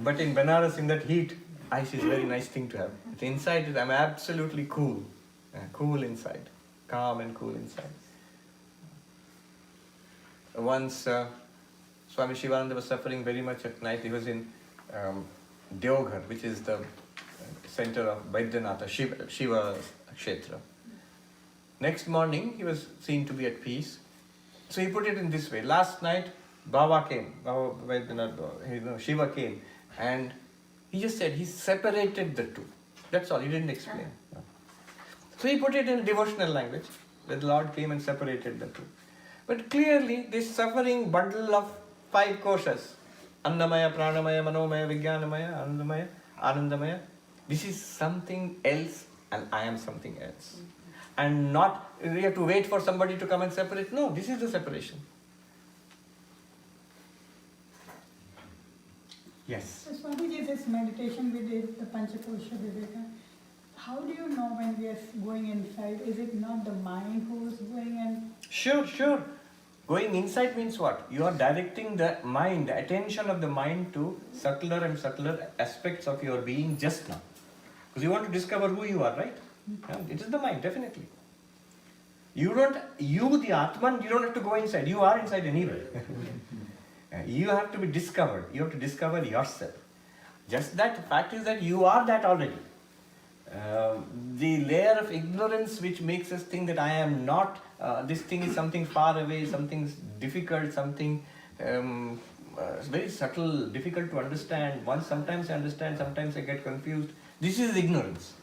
But in Banaras, in that heat, ice is a very nice thing to have. But inside, I'm absolutely cool. Cool inside. Calm and cool inside. Once, Swami Shivananda was suffering very much at night. He was in Deoghar, which is the center of Vaidyanatha, Shiva Kshetra. Next morning, he was seen to be at peace. So he put it in this way. Last night, Baba came, Shiva came, and he just said he separated the two. That's all, he didn't explain. No. So he put it in devotional language, that the Lord came and separated the two. But clearly, this suffering bundle of 5 koshas, Annamaya, Pranamaya, Manomaya, Vijnanamaya, Anandamaya, this is something else and I am something else. And not, we have to wait for somebody to come and separate. No, this is the separation. Yes. So Swamiji, this meditation we did, the Panchakosha Viveka, how do you know when we are going inside? Is it not the mind who is going and... Sure. Going inside means what? You are directing the mind, the attention of the mind to subtler and subtler aspects of your being just now. Because you want to discover who you are, right? Yeah, it is the mind, definitely. You, the Atman, you don't have to go inside. You are inside anyway. You have to be discovered. You have to discover yourself. Just that, the fact is that you are that already. The layer of ignorance which makes us think that I am not, this thing is something far away, something difficult, something very subtle, difficult to understand. Sometimes I understand, sometimes I get confused. This is ignorance.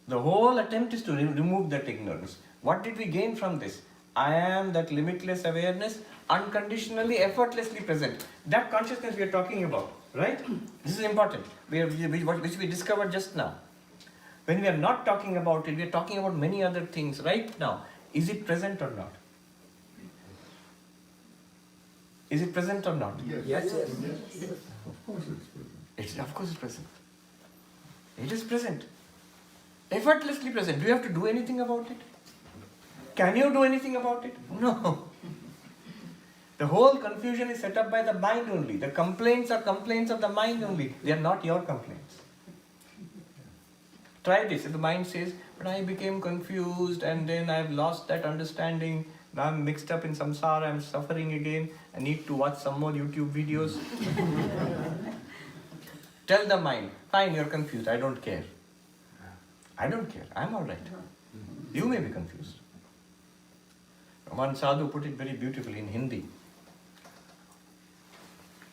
The whole attempt is to remove that ignorance. What did we gain from this? I am that limitless awareness, unconditionally, effortlessly present. That consciousness we are talking about, right? This is important, which we discovered just now. When we are not talking about it, we are talking about many other things right now. Is it present or not? Is it present or not? Yes. Of course it's present. Of course it's present. It is present. Effortlessly present. Do you have to do anything about it? Can you do anything about it? No. The whole confusion is set up by the mind only. The complaints are complaints of the mind only. They are not your complaints. Try this. If the mind says, but I became confused and then I've lost that understanding, now I'm mixed up in samsara, I'm suffering again, I need to watch some more YouTube videos. Tell the mind, fine, you're confused, I don't care. I don't care, I'm alright. You may be confused. One sadhu put it very beautifully in Hindi.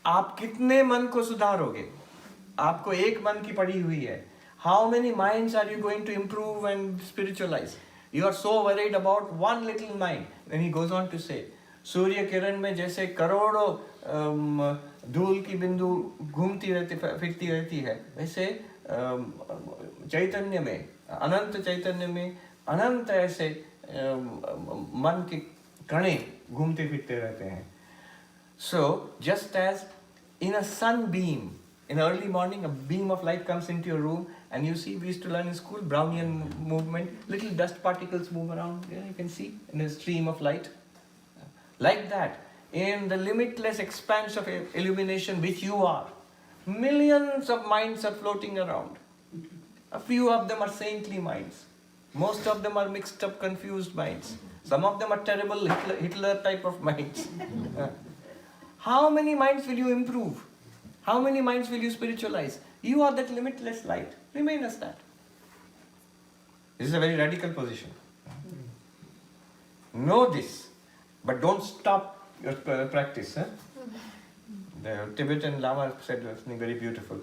आप कितने मन को सुधारोगे? आपको एक मन की पड़ी हुई है. How many minds are you going to improve and spiritualize? You are so worried about one little mind. Then he goes on to say, Surya Kiran में जैसे करोड़ों धूल की बिंदु घूमती रहती फिरती रहती है, वैसे चैतन्य में, अनंत चैतन्य में अनंत ऐसे मन के कणे घूमते फिरते रहते हैं. So, just as in a sunbeam, in early morning, a beam of light comes into your room, and you see, we used to learn in school, Brownian movement, little dust particles move around, you can see, in a stream of light. Like that, in the limitless expanse of illumination which you are, millions of minds are floating around. A few of them are saintly minds. Most of them are mixed up, confused minds. Some of them are terrible Hitler type of minds. How many minds will you improve? How many minds will you spiritualize? You are that limitless light. Remain as that. This is a very radical position. Know this, but don't stop your practice. The Tibetan Lama said something very beautiful.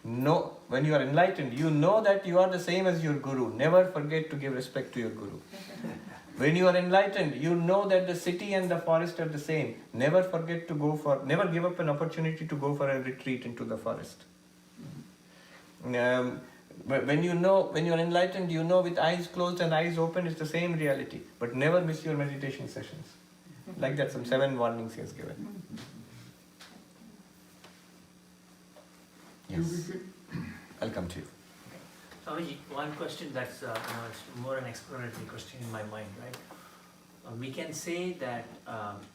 No, when you are enlightened, you know that you are the same as your Guru. Never forget to give respect to your Guru. When you are enlightened, you know that the city and the forest are the same. Never forget to never give up an opportunity to go for a retreat into the forest. When you are enlightened, you know with eyes closed and eyes open, it's the same reality. But never miss your meditation sessions. Like that, some 7 warnings he has given. Yes. I'll come to you. Swamiji, one question that's it's more an exploratory question in my mind, right? We can say that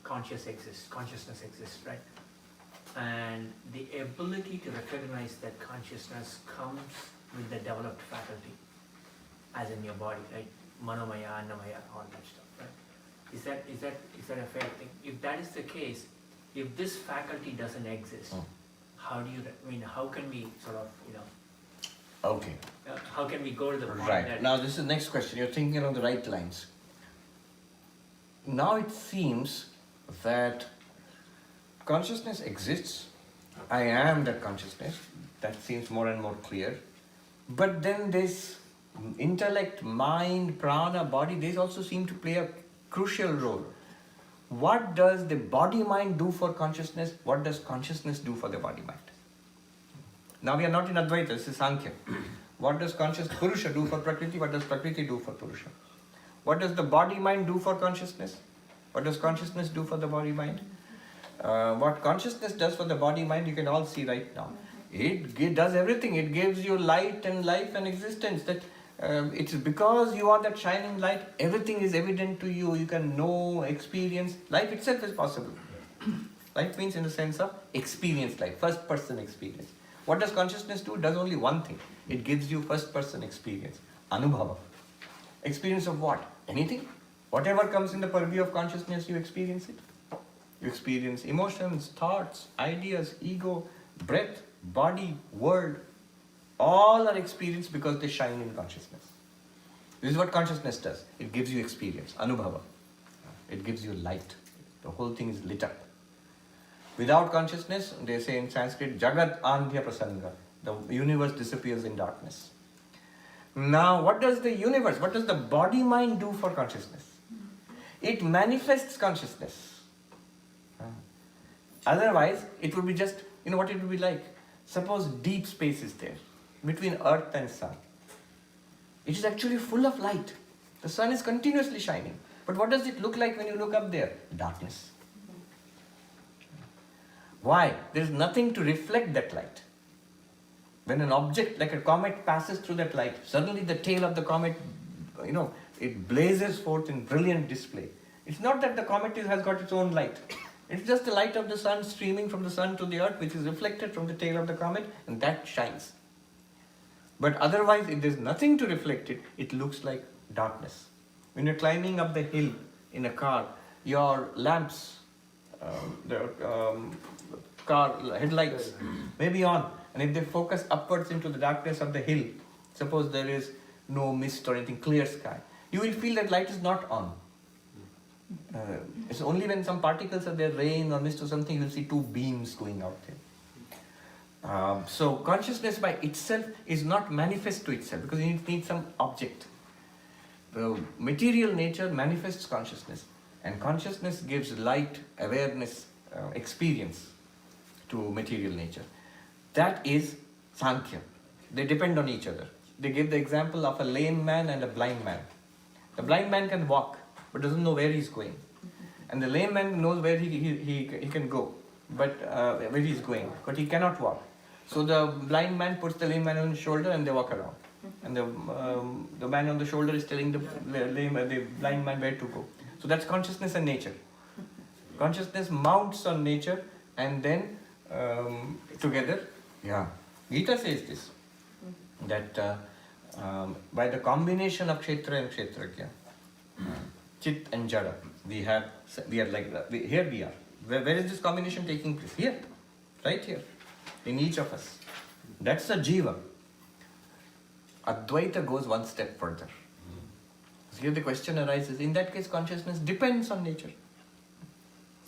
consciousness exists, right? And the ability to recognize that consciousness comes with the developed faculty, as in your body, right? Manomaya, Annamaya, all that stuff, right? Is that a fair thing? If that is the case, if this faculty doesn't exist, how can we sort of, Okay. how can we go to the point Right. that... Now this is the next question. You're thinking along the right lines. Now it seems that consciousness exists. I am that consciousness. That seems more and more clear. But then this intellect, mind, prana, body, these also seem to play a crucial role. What does the body-mind do for consciousness? What does consciousness do for the body-mind? Now we are not in Advaita, this is Sankhya. What does Purusha do for Prakriti? What does Prakriti do for Purusha? What does the body-mind do for consciousness? What does consciousness do for the body-mind? What consciousness does for the body-mind, you can all see right now. It does everything. It gives you light and life and existence. That it's because you are that shining light, everything is evident to you. You can know, experience. Life itself is possible. Life means in the sense of experience life, first person experience. What does consciousness do? It does only one thing. It gives you first person experience. Anubhava. Experience of what? Anything. Whatever comes in the purview of consciousness, you experience it. You experience emotions, thoughts, ideas, ego, breath, body, world. All are experienced because they shine in consciousness. This is what consciousness does. It gives you experience, anubhava. It gives you light. The whole thing is lit up. Without consciousness, they say in Sanskrit, Jagat Andhya Prasanga. The universe disappears in darkness. Now, what does the universe, what does the body-mind do for consciousness? It manifests consciousness. Otherwise, it would be just, what it would be like? Suppose deep space is there, between earth and sun. It is actually full of light. The sun is continuously shining. But what does it look like when you look up there? Darkness. Why? There is nothing to reflect that light. When an object like a comet passes through that light, suddenly the tail of the comet, it blazes forth in brilliant display. It's not that the comet has got its own light. It's just the light of the sun streaming from the sun to the earth, which is reflected from the tail of the comet, and that shines. But otherwise, if there's nothing to reflect it, it looks like darkness. When you're climbing up the hill in a car, your lamps, car headlights may be on, and if they focus upwards into the darkness of the hill, suppose there is no mist or anything, clear sky, you will feel that light is not on. It's only when some particles are there, rain or mist or something, you will see two beams going out there. So consciousness by itself is not manifest to itself because it needs some object. The material nature manifests consciousness, and consciousness gives light, awareness, experience to material nature. That is Sankhya. They depend on each other. They give the example of a lame man and a blind man. The blind man can walk, but doesn't know where he's going. And the lame man knows where he can go, but where he's going, but he cannot walk. So the blind man puts the lame man on his shoulder and they walk around. And the man on the shoulder is telling the blind man where to go. So that's consciousness and nature. Consciousness mounts on nature and then together, Gita says this, that by the combination of kshetra and kshetrajna, chit and jada, we are like that. Here we are. Where is this combination taking place? Here, right here, in each of us. That's the jiva. Advaita goes one step further. So here the question arises, in that case consciousness depends on nature.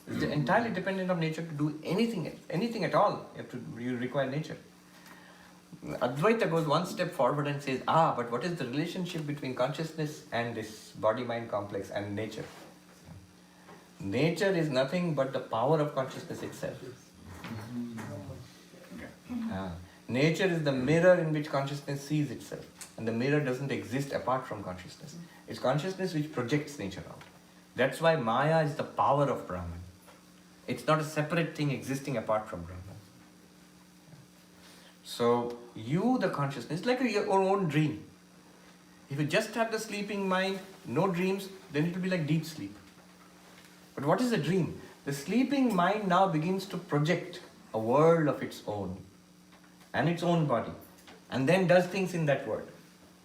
It's entirely dependent on nature to do anything at all. You require nature. Advaita goes one step forward and says, but what is the relationship between consciousness and this body-mind complex and nature? Nature is nothing but the power of consciousness itself. Nature is the mirror in which consciousness sees itself. And the mirror doesn't exist apart from consciousness. It's consciousness which projects nature out. That's why Maya is the power of Brahman. It's not a separate thing existing apart from Brahman. So, you, the consciousness, like your own dream. If you just have the sleeping mind, no dreams, then it will be like deep sleep. But what is a dream? The sleeping mind now begins to project a world of its own and its own body, and then does things in that world,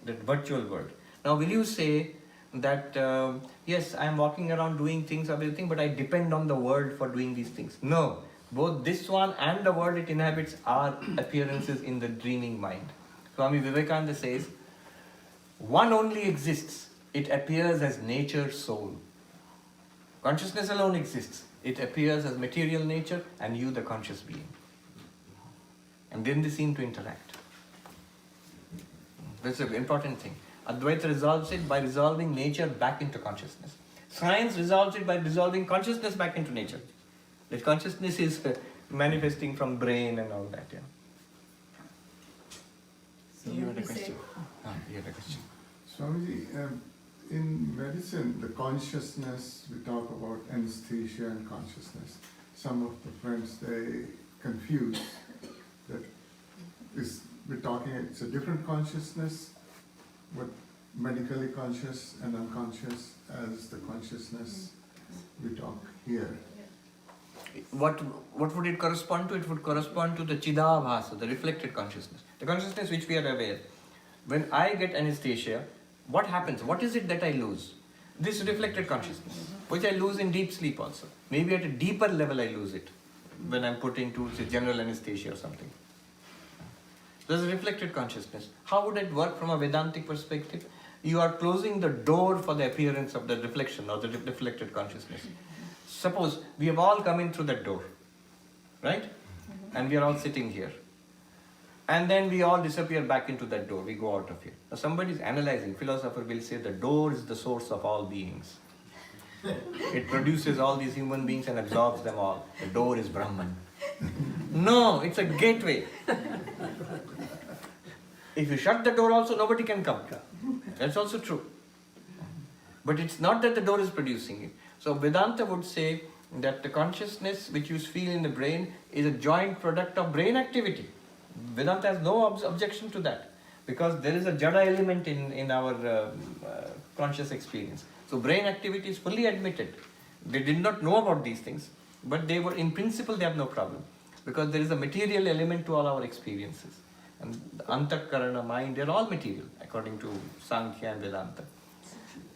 that virtual world. Now, will you say that, yes, I am walking around doing things, everything, but I depend on the world for doing these things? No. Both this one and the world it inhabits are appearances in the dreaming mind. Swami Vivekananda says, one only exists. It appears as nature, soul. Consciousness alone exists. It appears as material nature and you the conscious being. And then they seem to interact. That's an important thing. Advaita resolves it by resolving nature back into consciousness. Science resolves it by resolving consciousness back into nature. That consciousness is manifesting from brain and all that. Yeah. So You had a he question. said- You had a question. Swamiji, in medicine, the consciousness, we talk about anesthesia and consciousness. Some of the friends, they confuse that we're talking, it's a different consciousness, but medically conscious and unconscious as the consciousness we talk here. What would it correspond to? It would correspond to the Chidabhasa, the reflected consciousness. The consciousness which we are aware. When I get anesthesia, what happens? What is it that I lose? This reflected consciousness, which I lose in deep sleep also. Maybe at a deeper level I lose it when I'm put into, say, general anesthesia or something. There's a reflected consciousness. How would it work from a Vedantic perspective? You are closing the door for the appearance of the reflection or the reflected consciousness. Suppose we have all come in through that door, right? And we are all sitting here. And then we all disappear back into that door. We go out of here. Now somebody is analyzing. Philosopher will say the door is the source of all beings. It produces all these human beings and absorbs them all. The door is Brahman. No, it's a gateway. If you shut the door also, nobody can come. That's also true. But it's not that the door is producing it. So Vedanta would say that the consciousness which you feel in the brain is a joint product of brain activity. Vedanta has no objection to that, because there is a jada element in our conscious experience. So brain activity is fully admitted. They did not know about these things, but they were, in principle, they have no problem, because there is a material element to all our experiences. And the antakarana, mind, they are all material according to Sankhya and Vedanta.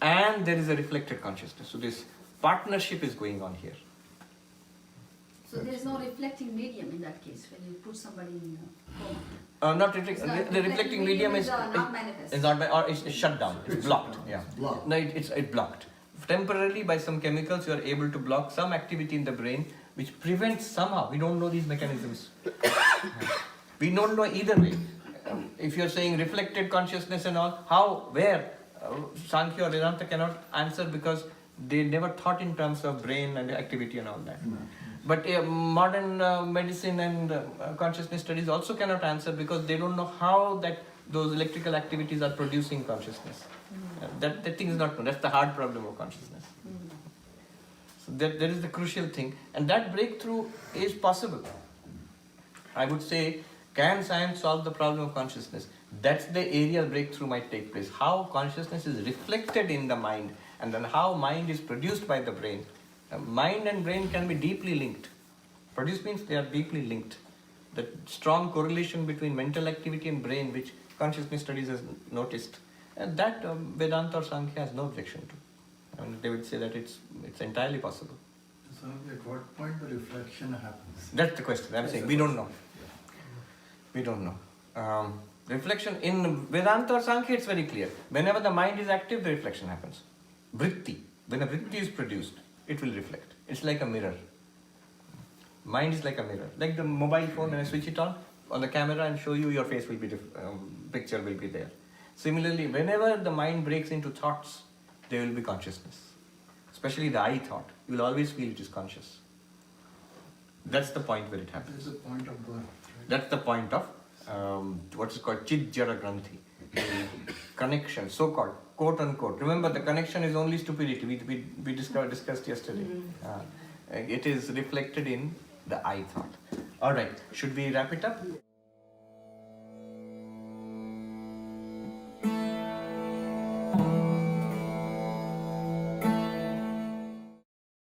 And there is a reflected consciousness. So this partnership is going on here. So there is no reflecting medium in that case when you put somebody in coma. Not It's not the reflecting medium is not manifest. is not, or it's shut down. It's blocked. Yeah. blocked. No, it's blocked. Temporarily, by some chemicals, you are able to block some activity in the brain, which prevents somehow. We don't know these mechanisms. We don't know either way. If you are saying reflected consciousness and all, how, where? Sankhya or Vedanta cannot answer, because they never thought in terms of brain and activity and all that. But modern medicine and consciousness studies also cannot answer, because they don't know how that those electrical activities are producing consciousness. That thing is not known. That's the hard problem of consciousness. So that is the crucial thing, and that breakthrough is possible. I would say, can science solve the problem of consciousness? That's the area breakthrough might take place. How consciousness is reflected in the mind, and then how mind is produced by the brain. Mind and brain can be deeply linked. Produced means they are deeply linked. The strong correlation between mental activity and brain, which consciousness studies has noticed, and that Vedanta or Sankhya has no objection to. I mean, they would say that it's entirely possible. So at what point the reflection happens? That's the question. I'm saying we don't know. We don't know. Reflection in Vedanta or Sankhya, it's very clear. Whenever the mind is active, the reflection happens. Vritti. When a vritti is produced, it will reflect. It's like a mirror. Mind is like a mirror. Like the mobile phone, when I switch it on the camera and show you, your face will be picture will be there. Similarly, whenever the mind breaks into thoughts, there will be consciousness. Especially the I thought. You will always feel it is conscious. That's the point where it happens. This is the point of birth. Right? That's the point of what is called Chidjara Granthi. The connection, so-called, quote unquote. Remember, the connection is only stupidity. We discussed yesterday. It is reflected in the I thought. Alright, should we wrap it up?